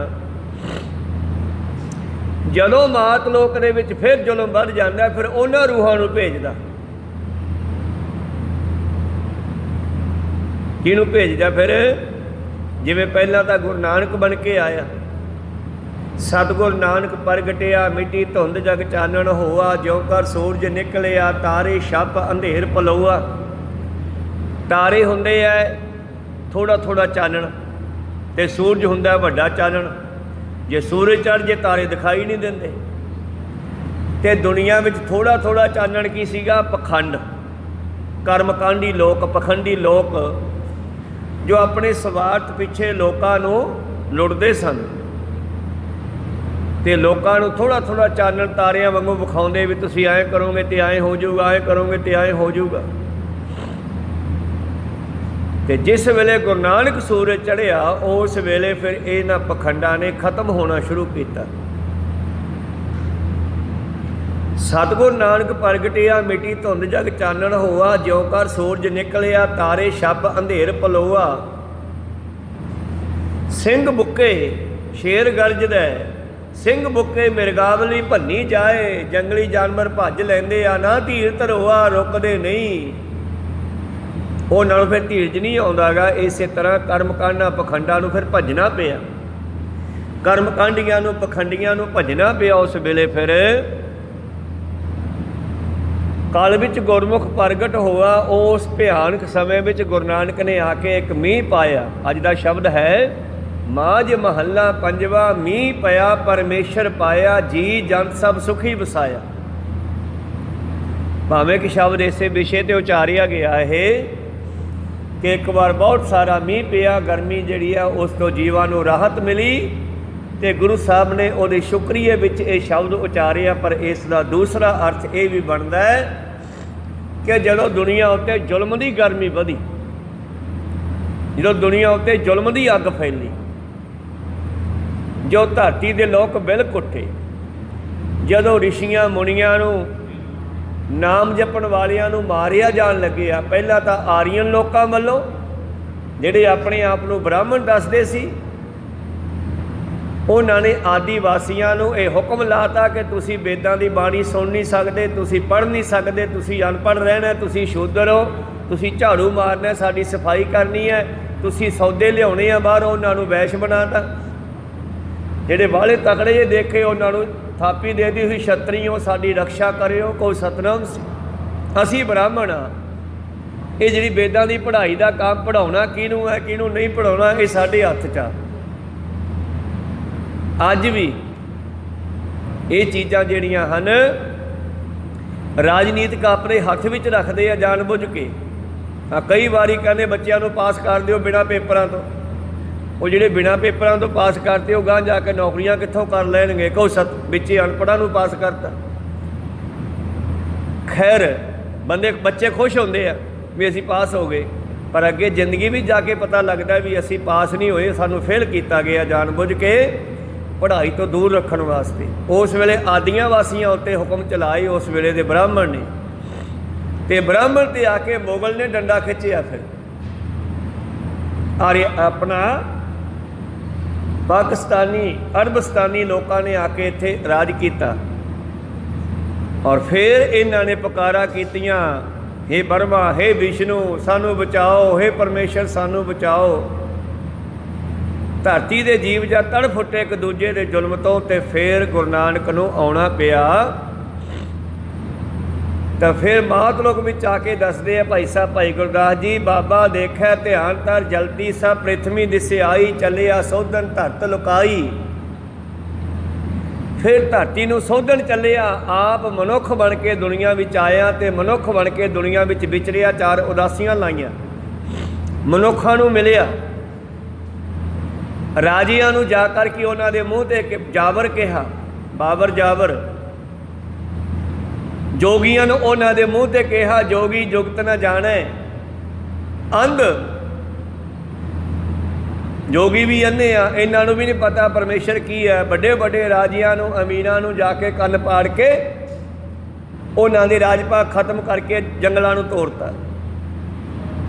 ਜਦੋਂ ਮਾਤ ਲੋਕ ਦੇ ਵਿੱਚ ਫਿਰ ਜ਼ੁਲਮ ਵੱਧ ਜਾਂਦਾ, ਫਿਰ ਉਹਨਾਂ ਰੂਹਾਂ ਨੂੰ ਭੇਜਦਾ। ਕਿਹਨੂੰ ਭੇਜਦਾ ਫਿਰ? ਜਿਵੇਂ ਪਹਿਲਾਂ ਤਾਂ ਗੁਰੂ ਨਾਨਕ ਬਣ ਕੇ ਆਇਆ, ਸਤਿਗੁਰ ਨਾਨਕ ਪ੍ਰਗਟਿਆ, ਮਿੱਟੀ ਧੁੰਦ ਜਗ ਚਾਨਣ ਹੋਆ, ਜਿਉ ਕਰ ਸੂਰਜ ਨਿਕਲਿਆ, ਤਾਰੇ ਛਪ ਅੰਧੇਰ ਪਲੋਆ। ਤਾਰੇ ਹੁੰਦੇ ਹੈ ਥੋੜ੍ਹਾ ਥੋੜ੍ਹਾ ਚਾਨਣ, ਅਤੇ ਸੂਰਜ ਹੁੰਦਾ ਵੱਡਾ ਚਾਨਣ। ਜੇ ਸੂਰਜ ਚੜ੍ਹ ਜੇ ਤਾਰੇ ਦਿਖਾਈ ਨਹੀਂ ਦਿੰਦੇ। ਅਤੇ ਦੁਨੀਆ ਵਿੱਚ ਥੋੜ੍ਹਾ ਥੋੜ੍ਹਾ ਚਾਨਣ ਕੀ ਸੀਗਾ? ਪਖੰਡ, ਕਰਮਕਾਂਡੀ ਲੋਕ, ਪਖੰਡੀ ਲੋਕ, ਜੋ ਆਪਣੇ ਸਵਾਰਥ ਪਿੱਛੇ ਲੋਕਾਂ ਨੂੰ ਲੁੱਟਦੇ ਸਨ, ਅਤੇ ਲੋਕਾਂ ਨੂੰ ਥੋੜ੍ਹਾ ਥੋੜ੍ਹਾ ਚਾਨਣ ਤਾਰਿਆਂ ਵਾਂਗੂ ਵਿਖਾਉਂਦੇ ਵੀ ਤੁਸੀਂ ਐਂ ਕਰੋਗੇ ਅਤੇ ਐਂ ਹੋ ਜਾਊਗਾ, ਐਂ ਕਰੋਗੇ ਅਤੇ ਐਂ ਹੋ ਜਾਊਗਾ। ਅਤੇ ਜਿਸ ਵੇਲੇ ਗੁਰੂ ਨਾਨਕ ਸੂਰਜ ਚੜ੍ਹਿਆ, ਉਸ ਵੇਲੇ ਫਿਰ ਇਹਨਾਂ ਪਖੰਡਾਂ ਨੇ ਖਤਮ ਹੋਣਾ ਸ਼ੁਰੂ ਕੀਤਾ। ਸਤਿਗੁਰ ਨਾਨਕ ਪ੍ਰਗਟਿਆ, ਮਿੱਟੀ ਧੁੰਦ ਜਗ ਚਾਨਣ ਹੋਆ, ਜਿਉ ਕਰ ਸੂਰਜ ਨਿਕਲਿਆ, ਤਾਰੇ ਛਪ ਅੰਧੇਰ ਪਲੋਆ। ਸਿੰਘ ਬੁੱਕੇ ਸ਼ੇਰ ਗਰਜਦਾ, ਸਿੰਘ ਬੁੱਕੇ ਮਿਰਗਾਵਲੀ ਭੰਨੀ ਜਾਏ, ਜੰਗਲੀ ਜਾਨਵਰ ਭੱਜ ਲੈਂਦੇ ਆ, ਨਾ ਧੀਰ ਧਰੋਆ ਰੁਕਦੇ ਨਹੀਂ। ਉਹਨਾਂ ਨੂੰ ਫਿਰ ਧੀਰਜ ਨਹੀਂ ਆਉਂਦਾ ਗਾ। ਇਸੇ ਤਰ੍ਹਾਂ ਕਰਮਕਾਂਡਾਂ ਪਖੰਡਾਂ ਨੂੰ ਫਿਰ ਭੱਜਣਾ ਪਿਆ, ਕਰਮਕਾਂਡੀਆਂ ਨੂੰ ਪਖੰਡੀਆਂ ਨੂੰ ਭੱਜਣਾ ਪਿਆ। ਉਸ ਵੇਲੇ ਫਿਰ ਕਾਲ ਵਿੱਚ ਗੁਰਮੁਖ ਪ੍ਰਗਟ ਹੋਆ। ਉਸ ਭਿਆਨਕ ਸਮੇਂ ਵਿੱਚ ਗੁਰੂ ਨਾਨਕ ਨੇ ਆ ਕੇ ਇੱਕ ਮੀਂਹ ਪਾਇਆ। ਅੱਜ ਦਾ ਸ਼ਬਦ ਹੈ ਮਾਝ ਮਹੱਲਾ ਪੰਜਵਾ, ਮੀਂਹ ਪਿਆ ਪਰਮੇਸ਼ਰ ਪਾਇਆ, ਜੀ ਜੰਤ ਸਭ ਸੁਖੀ ਵਸਾਇਆ। ਭਾਵੇਂ ਕਿ ਸ਼ਬਦ ਇਸੇ ਵਿਸ਼ੇ 'ਤੇ ਉਚਾਰਿਆ ਗਿਆ ਇਹ ਕਿ ਇੱਕ ਵਾਰ ਬਹੁਤ ਸਾਰਾ ਮੀਂਹ ਪਿਆ, ਗਰਮੀ ਜਿਹੜੀ ਆ ਉਸ ਤੋਂ ਜੀਵਾਂ ਨੂੰ ਰਾਹਤ ਮਿਲੀ, ਅਤੇ ਗੁਰੂ ਸਾਹਿਬ ਨੇ ਉਹਦੇ ਸ਼ੁਕਰੀਏ ਵਿੱਚ ਇਹ ਸ਼ਬਦ ਉਚਾਰਿਆ। ਪਰ ਇਸ ਦਾ ਦੂਸਰਾ ਅਰਥ ਇਹ ਵੀ ਬਣਦਾ ਹੈ ਕਿ ਜਦੋਂ ਦੁਨੀਆ ਉੱਤੇ ਜ਼ੁਲਮ ਦੀ ਗਰਮੀ ਵਧੀ, ਜਦੋਂ ਦੁਨੀਆ ਉੱਤੇ ਜ਼ੁਲਮ ਦੀ ਅੱਗ ਫੈਲੀ, ਜੋ ਧਰਤੀ ਦੇ ਲੋਕ ਬਿਲਕ ਉੱਠੇ, ਜਦੋਂ ਰਿਸ਼ੀਆਂ ਮੁਨੀਆਂ ਨੂੰ, ਨਾਮ ਜਪਣ ਵਾਲਿਆਂ ਨੂੰ ਮਾਰਿਆ ਜਾਣ ਲੱਗਿਆ। ਪਹਿਲਾਂ ਤਾਂ ਆਰੀਅਨ ਲੋਕਾਂ ਵੱਲੋਂ, ਜਿਹੜੇ ਆਪਣੇ ਆਪ ਨੂੰ ਬ੍ਰਾਹਮਣ ਦੱਸਦੇ ਸੀ, ਉਹਨਾਂ ਨੇ ਆਦੀਵਾਸੀਆਂ ਨੂੰ ਇਹ ਹੁਕਮ ਲਾਤਾ ਕਿ ਤੁਸੀਂ ਵੇਦਾਂ ਦੀ ਬਾਣੀ ਸੁਣ ਨਹੀਂ ਸਕਦੇ, ਤੁਸੀਂ ਪੜ੍ਹ ਨਹੀਂ ਸਕਦੇ, ਤੁਸੀਂ ਅਨਪੜ੍ਹ ਰਹਿਣਾ, ਤੁਸੀਂ ਸ਼ੂਦਰ ਹੋ, ਤੁਸੀਂ ਝਾੜੂ ਮਾਰਨਾ, ਸਾਡੀ ਸਫਾਈ ਕਰਨੀ ਹੈ, ਤੁਸੀਂ ਸੌਦੇ ਲਿਆਉਣੇ ਆ ਬਾਹਰੋਂ। ਉਹਨਾਂ ਨੂੰ ਵੈਸ਼ ਬਣਾਤਾ। ਜਿਹੜੇ ਬਾਹਲੇ ਤਕੜੇ ਜਿਹੇ ਦੇਖੇ, ਉਹਨਾਂ ਨੂੰ ਥਾਪੀ ਦੇ ਦਿੱਤੀ ਹੋਈ, ਛਤਰੀਓ ਸਾਡੀ ਰਕਸ਼ਾ ਕਰਿਓ, ਕੋਈ ਸਤਨਾਮ ਸੀ, ਅਸੀਂ ਬ੍ਰਾਹਮਣ ਹਾਂ। ਇਹ ਜਿਹੜੀ ਵੇਦਾਂ ਦੀ ਪੜ੍ਹਾਈ ਦਾ ਕੰਮ, ਪੜ੍ਹਾਉਣਾ ਕਿਹਨੂੰ ਹੈ ਕਿਹਨੂੰ ਨਹੀਂ ਪੜ੍ਹਾਉਣਾ, ਇਹ ਸਾਡੇ ਹੱਥ 'ਚ ਆ। ਅੱਜ ਵੀ ਇਹ ਚੀਜ਼ਾਂ ਜਿਹੜੀਆਂ ਹਨ ਰਾਜਨੀਤਿਕ ਆਪਣੇ ਹੱਥ ਵਿੱਚ ਰੱਖਦੇ ਆ ਜਾਣ ਬੁੱਝ ਕੇ। ਕਈ ਵਾਰੀ ਕਹਿੰਦੇ ਬੱਚਿਆਂ ਨੂੰ ਪਾਸ ਕਰ ਦਿਓ ਬਿਨਾਂ ਪੇਪਰਾਂ ਤੋਂ। ਉਹ ਜਿਹੜੇ ਬਿਨਾਂ ਪੇਪਰਾਂ ਤੋਂ ਪਾਸ ਕਰਤੇ, ਉਹ ਗਾਂਹ ਜਾ ਕੇ ਨੌਕਰੀਆਂ ਕਿੱਥੋਂ ਕਰ ਲੈਣਗੇ? ਕਹੋ ਵਿੱਚੇ ਅਨਪੜ੍ਹਾਂ ਨੂੰ ਪਾਸ ਕਰਤਾ। ਖੈਰ, ਬੱਚੇ ਖੁਸ਼ ਹੁੰਦੇ ਆ ਵੀ ਅਸੀਂ ਪਾਸ ਹੋ ਗਏ, ਪਰ ਅੱਗੇ ਜ਼ਿੰਦਗੀ ਵੀ ਜਾ ਕੇ ਪਤਾ ਲੱਗਦਾ ਵੀ ਅਸੀਂ ਪਾਸ ਨਹੀਂ ਹੋਏ, ਸਾਨੂੰ ਫੇਲ ਕੀਤਾ ਗਿਆ ਜਾਣ ਬੁੱਝ ਕੇ ਪੜ੍ਹਾਈ ਤੋਂ ਦੂਰ ਰੱਖਣ ਵਾਸਤੇ। ਉਸ ਵੇਲੇ ਆਦੀਆਂ ਵਾਸੀਆਂ ਉੱਤੇ ਹੁਕਮ ਚਲਾਏ ਉਸ ਵੇਲੇ ਦੇ ਬ੍ਰਾਹਮਣ ਨੇ, ਅਤੇ ਬ੍ਰਾਹਮਣ 'ਤੇ ਆ ਕੇ ਮੁਗਲ ਨੇ ਡੰਡਾ ਖਿੱਚਿਆ। ਫਿਰ ਆਪਣਾ ਪਾਕਿਸਤਾਨੀ, ਅਰਬਸਤਾਨੀ ਲੋਕਾਂ ਨੇ ਆ ਕੇ ਇੱਥੇ ਰਾਜ ਕੀਤਾ, ਔਰ ਫਿਰ ਇਹਨਾਂ ਨੇ ਪੁਕਾਰਾਂ ਕੀਤੀਆਂ, ਹੇ ਬਰਮਾ, ਹੇ ਵਿਸ਼ਨੂੰ ਸਾਨੂੰ ਬਚਾਓ, ਹੇ ਪਰਮੇਸ਼ਰ ਸਾਨੂੰ ਬਚਾਓ। ਧਰਤੀ ਦੇ ਜੀਵ ਜਾਂ ਤੜਫ ਉੱਠੇ ਇੱਕ ਦੂਜੇ ਦੇ ਜ਼ੁਲਮ ਤੋਂ, ਤੇ ਫਿਰ ਗੁਰੂ ਨਾਨਕ ਨੂੰ ਆਉਣਾ ਪਿਆ। ਤਾਂ ਫਿਰ ਮਾਤ ਲੋਕ ਵਿੱਚ ਆ ਕੇ ਦੱਸਦੇ ਆ ਭਾਈ ਸਾਹਿਬ, ਭਾਈ ਗੁਰਦਾਸ ਜੀ, ਬਾਬਾ ਦੇਖਿਆ ਧਿਆਨ ਧਰ ਜਲਦੀ ਸਭ ਪ੍ਰਿਥਵੀ ਦਿਸੇ ਆਈ, ਚੱਲਿਆ ਸੋਧਨ ਧਰਤ ਲੁਕਾਈ। ਫਿਰ ਧਰਤੀ ਨੂੰ ਸੋਧਣ ਚੱਲਿਆ, ਆਪ ਮਨੁੱਖ ਬਣ ਕੇ ਦੁਨੀਆ ਵਿੱਚ ਆਇਆ ਤੇ ਮਨੁੱਖ ਬਣ ਕੇ ਦੁਨੀਆ ਵਿੱਚ ਵਿਚਰਿਆ, 4 ਉਦਾਸੀਆਂ ਲਾਈਆਂ, ਮਨੁੱਖਾਂ ਨੂੰ ਮਿਲਿਆ, ਰਾਜਿਆਂ ਨੂੰ ਜਾ ਕਰਕੇ ਉਹਨਾਂ ਦੇ ਮੂੰਹ ਤੇ ਜਾਵਰ ਕਿਹਾ, ਬਾਬਰ ਜਾਵਰ। ਜੋਗੀਆਂ ਨੂੰ ਉਹਨਾਂ ਦੇ ਮੂੰਹ ਤੇ ਕਿਹਾ, ਜੋਗੀ ਜੁਗਤ ਨਾ ਜਾਣੈ ਅੰਧ। ਜੋਗੀ ਵੀ ਅੰਨੇ ਆ, ਇਹਨਾਂ ਨੂੰ ਵੀ ਨਹੀਂ ਪਤਾ ਪਰਮੇਸ਼ਰ ਕੀ ਹੈ। ਵੱਡੇ ਵੱਡੇ ਰਾਜਿਆਂ ਨੂੰ, ਅਮੀਰਾਂ ਨੂੰ ਜਾ ਕੇ ਕੰਨ ਪਾੜ ਕੇ ਉਹਨਾਂ ਦੇ ਰਾਜ ਭਾਗ ਖਤਮ ਕਰਕੇ ਜੰਗਲਾਂ ਨੂੰ ਤੋੜਤਾ।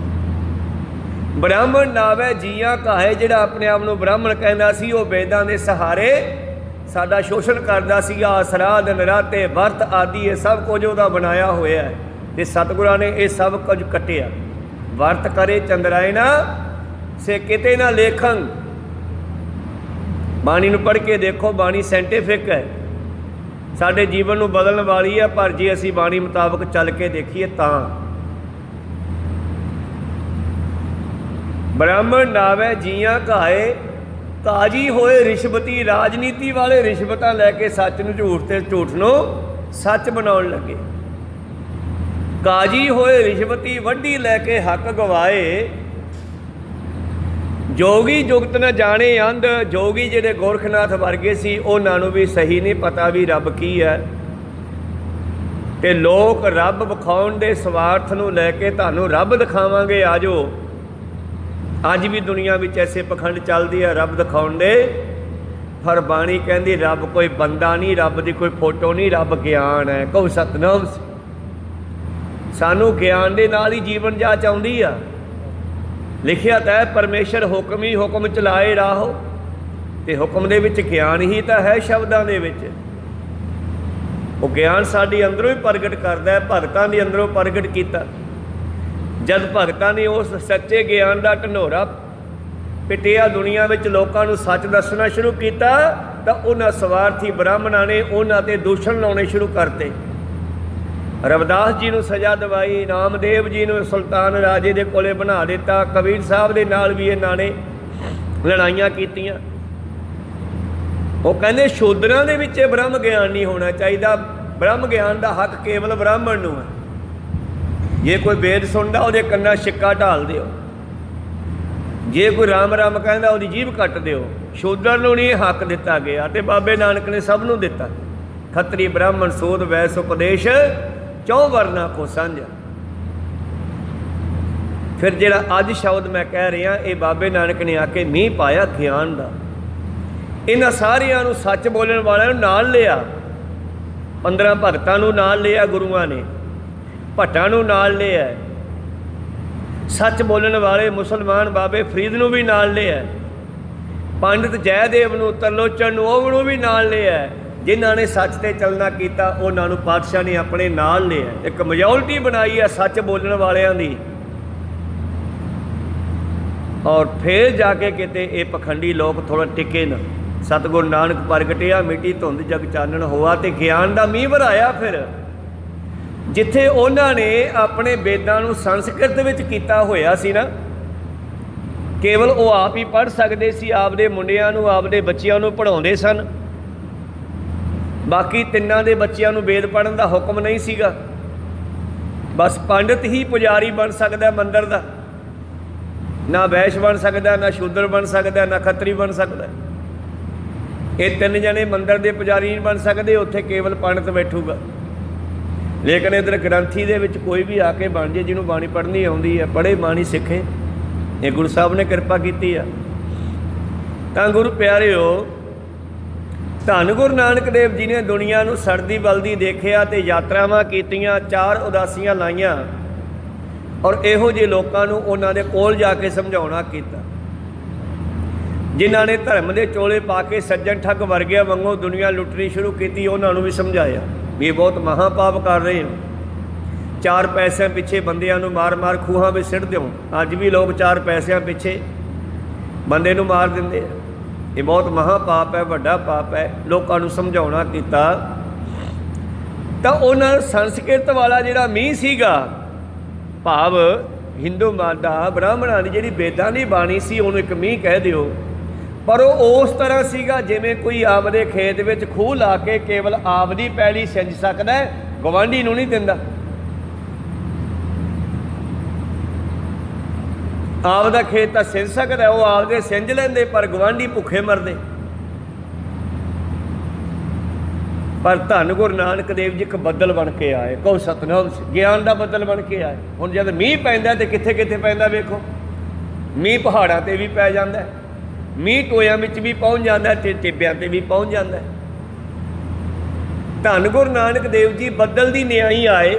ਬ੍ਰਾਹਮਣ ਨਾਵੇ ਜੀਆਂ ਕਾਹੇ, ਜਿਹੜਾ ਆਪਣੇ ਆਪ ਨੂੰ ਬ੍ਰਾਹਮਣ ਕਹਿੰਦਾ ਸੀ, ਉਹ ਵੇਦਾਂ ਦੇ ਸਹਾਰੇ ਸਾਡਾ ਸ਼ੋਸ਼ਣ ਕਰਦਾ ਸੀਗਾ। ਸਰਾਧ ਨਰਾਤੇ ਵਰਤ ਆਦਿ ਇਹ ਸਭ ਕੁਝ ਉਹਦਾ ਬਣਾਇਆ ਹੋਇਆ ਹੈ, ਤੇ ਸਤਿਗੁਰਾਂ ਨੇ ਇਹ ਸਭ ਕੁਝ ਕੱਟਿਆ। ਵਰਤ ਕਰੇ ਚੰਦਰਾਇਣਾ ਸੇ ਕਿਤੇ ਨਾ ਲੇਖੰ। ਬਾਣੀ ਨੂੰ ਪੜ੍ਹ ਕੇ ਦੇਖੋ, ਬਾਣੀ ਸਾਇੰਟੀਫਿਕ ਹੈ, ਸਾਡੇ ਜੀਵਨ ਨੂੰ ਬਦਲਣ ਵਾਲੀ ਹੈ। ਪਰ ਜੇ ਅਸੀਂ ਬਾਣੀ ਮੁਤਾਬਕ ਚੱਲ ਕੇ ਦੇਖੀਏ ਤਾਂ ਬ੍ਰਾਹਮਣ ਨਾਵੇ ਜੀਆਂ ਕਾਏ, ਕਾਜੀ ਹੋਏ ਰਿਸ਼ਵਤੀ। ਰਾਜਨੀਤੀ ਵਾਲੇ ਰਿਸ਼ਵਤਾਂ ਲੈ ਕੇ ਸੱਚ ਨੂੰ ਝੂਠ ਤੇ ਝੂਠ ਨੂੰ ਸੱਚ ਬਣਾਉਣ ਲੱਗੇ। ਕਾਜੀ ਹੋਏ ਰਿਸ਼ਵਤੀ, ਵੱਢੀ ਲੈ ਕੇ ਹੱਕ ਗਵਾਏ। ਜੋਗੀ ਜੁਗਤ ਨਾ ਜਾਣੇ ਅੰਧ। ਜੋਗੀ ਜਿਹੜੇ ਗੋਰਖਨਾਥ ਵਰਗੇ ਸੀ, ਉਹਨਾਂ ਨੂੰ ਵੀ ਸਹੀ ਨਹੀਂ ਪਤਾ ਵੀ ਰੱਬ ਕੀ ਹੈ। ਤੇ ਲੋਕ ਰੱਬ ਵਿਖਾਉਣ ਦੇ ਸਵਾਰਥ ਨੂੰ ਲੈ ਕੇ ਤੁਹਾਨੂੰ ਰੱਬ ਦਿਖਾਵਾਂਗੇ, ਆ ਜਾਓ। ਅੱਜ ਵੀ ਦੁਨੀਆ ਵਿੱਚ ਐਸੇ ਪਖੰਡ ਚੱਲਦੀ ਹੈ ਰੱਬ ਦਿਖਾਉਣ ਦੇ। ਪਰ ਬਾਣੀ ਕਹਿੰਦੀ ਰੱਬ ਕੋਈ ਬੰਦਾ ਨਹੀਂ, ਰੱਬ ਦੀ ਕੋਈ ਫੋਟੋ ਨਹੀਂ, ਰੱਬ ਗਿਆਨ ਹੈ। ਕਹੋ ਸਤਨਾਮ। ਸਾਨੂੰ ਗਿਆਨ ਦੇ ਨਾਲ ਹੀ ਜੀਵਨ ਜਾਚ ਆਉਂਦੀ ਆ। ਲਿਖਿਆ ਤਾਂ ਹੈ ਪਰਮੇਸ਼ਰ ਹੁਕਮ ਹੀ ਹੁਕਮ ਚਲਾਏ ਰਾਹੋ, ਤੇ ਹੁਕਮ ਦੇ ਵਿੱਚ ਗਿਆਨ ਹੀ ਤਾਂ ਹੈ ਸ਼ਬਦਾਂ ਦੇ ਵਿੱਚ। ਉਹ ਗਿਆਨ ਸਾਡੀ ਅੰਦਰੋਂ ਹੀ ਪ੍ਰਗਟ ਕਰਦਾ ਹੈ। ਭਗਤਾਂ ਦੇ ਅੰਦਰੋਂ ਪ੍ਰਗਟ ਕੀਤਾ। ਜਦ ਭਗਤਾਂ ਨੇ ਉਸ ਸੱਚੇ ਗਿਆਨ ਦਾ ਢੰਡੋਰਾ ਪਿਟਿਆ, ਦੁਨੀਆ ਵਿੱਚ ਲੋਕਾਂ ਨੂੰ ਸੱਚ ਦੱਸਣਾ ਸ਼ੁਰੂ ਕੀਤਾ, ਤਾਂ ਉਹਨਾਂ ਸਵਾਰਥੀ ਬ੍ਰਾਹਮਣਾਂ ਨੇ ਉਹਨਾਂ 'ਤੇ ਦੂਸ਼ਣ ਲਾਉਣੇ ਸ਼ੁਰੂ ਕਰਤੇ। ਰਵਿਦਾਸ ਜੀ ਨੂੰ ਸਜ਼ਾ ਦਵਾਈ, ਨਾਮਦੇਵ ਜੀ ਨੂੰ ਸੁਲਤਾਨ ਰਾਜੇ ਦੇ ਕੋਲੇ ਬਣਾ ਦਿੱਤਾ। ਕਬੀਰ ਸਾਹਿਬ ਦੇ ਨਾਲ ਵੀ ਇਹਨਾਂ ਨੇ ਲੜਾਈਆਂ ਕੀਤੀਆਂ। ਉਹ ਕਹਿੰਦੇ ਸ਼ੂਦਰਾਂ ਦੇ ਵਿੱਚ ਬ੍ਰਹਮ ਗਿਆਨ ਨਹੀਂ ਹੋਣਾ ਚਾਹੀਦਾ, ਬ੍ਰਹਮ ਗਿਆਨ ਦਾ ਹੱਕ ਕੇਵਲ ਬ੍ਰਾਹਮਣ ਨੂੰ ਹੈ। ਜੇ ਕੋਈ ਵੇਦ ਸੁਣਦਾ ਉਹਦੇ ਕੰਨਾਂ ਛਿੱਕਾ ਢਾਲ ਦਿਓ, ਜੇ ਕੋਈ ਰਾਮ ਰਾਮ ਕਹਿੰਦਾ ਉਹਦੀ ਜੀਭ ਕੱਟ ਦਿਓ। ਸ਼ੂਦਰ ਨੂੰ ਨਹੀਂ ਹੱਕ ਦਿੱਤਾ ਗਿਆ, ਤੇ ਬਾਬੇ ਨਾਨਕ ਨੇ ਸਭ ਨੂੰ ਦਿੱਤਾ। ਖੱਤਰੀ ਬ੍ਰਾਹਮਣ ਸੂਦ ਵੈਸ ਉਪਦੇਸ਼, 4 ਵਰਨਾ ਕੋ ਸਾਂਝਾ। ਫਿਰ ਜਿਹੜਾ ਅੱਜ ਸ਼ਬਦ ਮੈਂ ਕਹਿ ਰਿਹਾ, ਇਹ ਬਾਬੇ ਨਾਨਕ ਨੇ ਆ ਕੇ ਮੀਂਹ ਪਾਇਆ ਗਿਆਨ ਦਾ। ਇਹਨਾਂ ਸਾਰਿਆਂ ਨੂੰ ਸੱਚ ਬੋਲਣ ਵਾਲਿਆਂ ਨੂੰ ਨਾਲ ਲਿਆ। 15 ਭਗਤਾਂ ਨੂੰ ਨਾਲ ਲਿਆ ਗੁਰੂਆਂ ਨੇ, ਭੱਟਾਂ ਨੂੰ ਨਾਲ ਲਿਆ, ਸੱਚ ਬੋਲਣ ਵਾਲੇ ਮੁਸਲਮਾਨ ਬਾਬੇ ਫਰੀਦ ਨੂੰ ਵੀ ਨਾਲ ਲਿਆ, ਪੰਡਿਤ ਜੈਦੇਵ ਨੂੰ, ਤਰਲੋਚਨ ਨੂੰ, ਉਹਨੂੰ ਵੀ ਨਾਲ ਲਿਆ। ਜਿਨ੍ਹਾਂ ਨੇ ਸੱਚ 'ਤੇ ਚੱਲਣਾ ਕੀਤਾ, ਉਹਨਾਂ ਨੂੰ ਪਾਤਸ਼ਾਹ ਨੇ ਆਪਣੇ ਨਾਲ ਲਿਆ। ਇੱਕ ਮੈਜੋਰਟੀ ਬਣਾਈ ਹੈ ਸੱਚ ਬੋਲਣ ਵਾਲਿਆਂ ਦੀ। ਔਰ ਫਿਰ ਜਾ ਕੇ ਕਿਤੇ ਇਹ ਪਖੰਡੀ ਲੋਕ ਥੋੜ੍ਹਾ ਟਿਕੇ ਨਾ। ਸਤਿਗੁਰੂ ਨਾਨਕ ਪ੍ਰਗਟਿਆ, ਮਿੱਟੀ ਧੁੰਦ ਜਗ ਚਾਨਣ ਹੋਆ, ਤੇ ਗਿਆਨ ਦਾ ਮੀਂਹ ਵਰਾਇਆ। ਫਿਰ ਜਿੱਥੇ ਉਹਨਾਂ ਨੇ ਆਪਣੇ ਵੇਦਾਂ ਨੂੰ ਸੰਸਕ੍ਰਿਤ ਵਿੱਚ ਕੀਤਾ ਹੋਇਆ ਸੀ ਨਾ, ਕੇਵਲ ਉਹ ਆਪ ਹੀ ਪੜ੍ਹ ਸਕਦੇ ਸੀ, ਆਪਦੇ ਮੁੰਡਿਆਂ ਨੂੰ, ਆਪਦੇ ਬੱਚਿਆਂ ਨੂੰ ਪੜ੍ਹਾਉਂਦੇ ਸਨ। ਬਾਕੀ ਤਿੰਨਾਂ ਦੇ ਬੱਚਿਆਂ ਨੂੰ ਵੇਦ ਪੜ੍ਹਨ ਦਾ ਹੁਕਮ ਨਹੀਂ ਸੀਗਾ। ਬਸ ਪੰਡਿਤ ਹੀ ਪੁਜਾਰੀ ਬਣ ਸਕਦਾ ਮੰਦਰ ਦਾ, ਨਾ ਵੈਸ਼ ਬਣ ਸਕਦਾ, ਨਾ ਸ਼ੂਦਰ ਬਣ ਸਕਦਾ, ਨਾ ਖੱਤਰੀ ਬਣ ਸਕਦਾ। ਇਹ 3 ਜਣੇ ਮੰਦਰ ਦੇ ਪੁਜਾਰੀ ਨਹੀਂ ਬਣ ਸਕਦੇ, ਉੱਥੇ ਕੇਵਲ ਪੰਡਿਤ ਬੈਠੂਗਾ। ਲੇਕਿਨ ਇੱਧਰ ਗ੍ਰੰਥੀ ਦੇ ਵਿੱਚ ਕੋਈ ਵੀ ਆ ਕੇ ਬਣ ਜੇ, ਜਿਹਨੂੰ ਬਾਣੀ ਪੜ੍ਹਨੀ ਆਉਂਦੀ ਹੈ, ਪੜ੍ਹੇ ਬਾਣੀ ਸਿੱਖੇ। ਇਹ ਗੁਰੂ ਸਾਹਿਬ ਨੇ ਕਿਰਪਾ ਕੀਤੀ ਆ। ਤਾਂ ਗੁਰੂ ਪਿਆਰਿਓ, ਧੰਨ ਗੁਰੂ ਨਾਨਕ ਦੇਵ ਜੀ ਨੇ ਦੁਨੀਆ ਨੂੰ ਸੜਦੀ ਬਲਦੀ ਦੇਖਿਆ ਤੇ ਯਾਤਰਾਵਾਂ ਕੀਤੀਆਂ, 4 ਉਦਾਸੀਆਂ ਲਾਈਆਂ, ਔਰ ਇਹੋ ਜਿਹੇ ਲੋਕਾਂ ਨੂੰ ਉਹਨਾਂ ਦੇ ਕੋਲ ਜਾ ਕੇ ਸਮਝਾਉਣਾ ਕੀਤਾ। ਜਿਨ੍ਹਾਂ ਨੇ ਧਰਮ ਦੇ ਚੋਲੇ ਪਾ ਕੇ ਸੱਜਣ ਠੱਗ ਵਰਗਿਆਂ ਵਾਂਗੂ ਦੁਨੀਆ ਲੁੱਟਣੀ ਸ਼ੁਰੂ ਕੀਤੀ, ਉਹਨਾਂ ਨੂੰ ਵੀ ਸਮਝਾਇਆ ਵੀ ਇਹ ਬਹੁਤ ਮਹਾਂਪਾਪ ਕਰ ਰਹੇ ਹੋ। 4 ਪੈਸਿਆਂ ਪਿੱਛੇ ਬੰਦਿਆਂ ਨੂੰ ਮਾਰ ਖੂਹਾਂ ਵਿੱਚ ਸਿੱਟ ਦਿਓ। ਅੱਜ ਵੀ ਲੋਕ 4 ਪੈਸਿਆਂ ਪਿੱਛੇ ਬੰਦੇ ਨੂੰ ਮਾਰ ਦਿੰਦੇ ਆ। ये बहुत महापाप है, वड्डा पाप है। लोगों को समझाउणा कीता तो उन्होंने संस्कृत वाला जिहड़ा मींह सीगा, भाव हिंदू मत का ब्राह्मणों की जिहड़ी वेदां दी बाणी सी उन्होंने एक मींह कह दिओ, पर वो उस तरह सीगा जिवें कोई आपदे खेत विच खूह ला के केवल आपदी पैली सिंज सकदा है, गवांढी नूं नहीं दिंदा। आपदा खेत तो सिंज सकदा, वो आपदे सिंज लैंदे पर गवांढी भुखे मरदे। पर धन गुरु नानक देव जी एक बदल बन के आए, कहो सतनाम, ज्ञान का बदल बन के आए। हुण जद मींह पैंदा तो कित्थे कित्थे पैंदा वेखो, मींह पहाड़ां ते भी पै जांदा है, मींह टोयां विच भी पहुँच जाता है, टिब्बियां ते भी पहुँच जाता है। धन गुरु नानक देव जी बदल दी न्याई आए,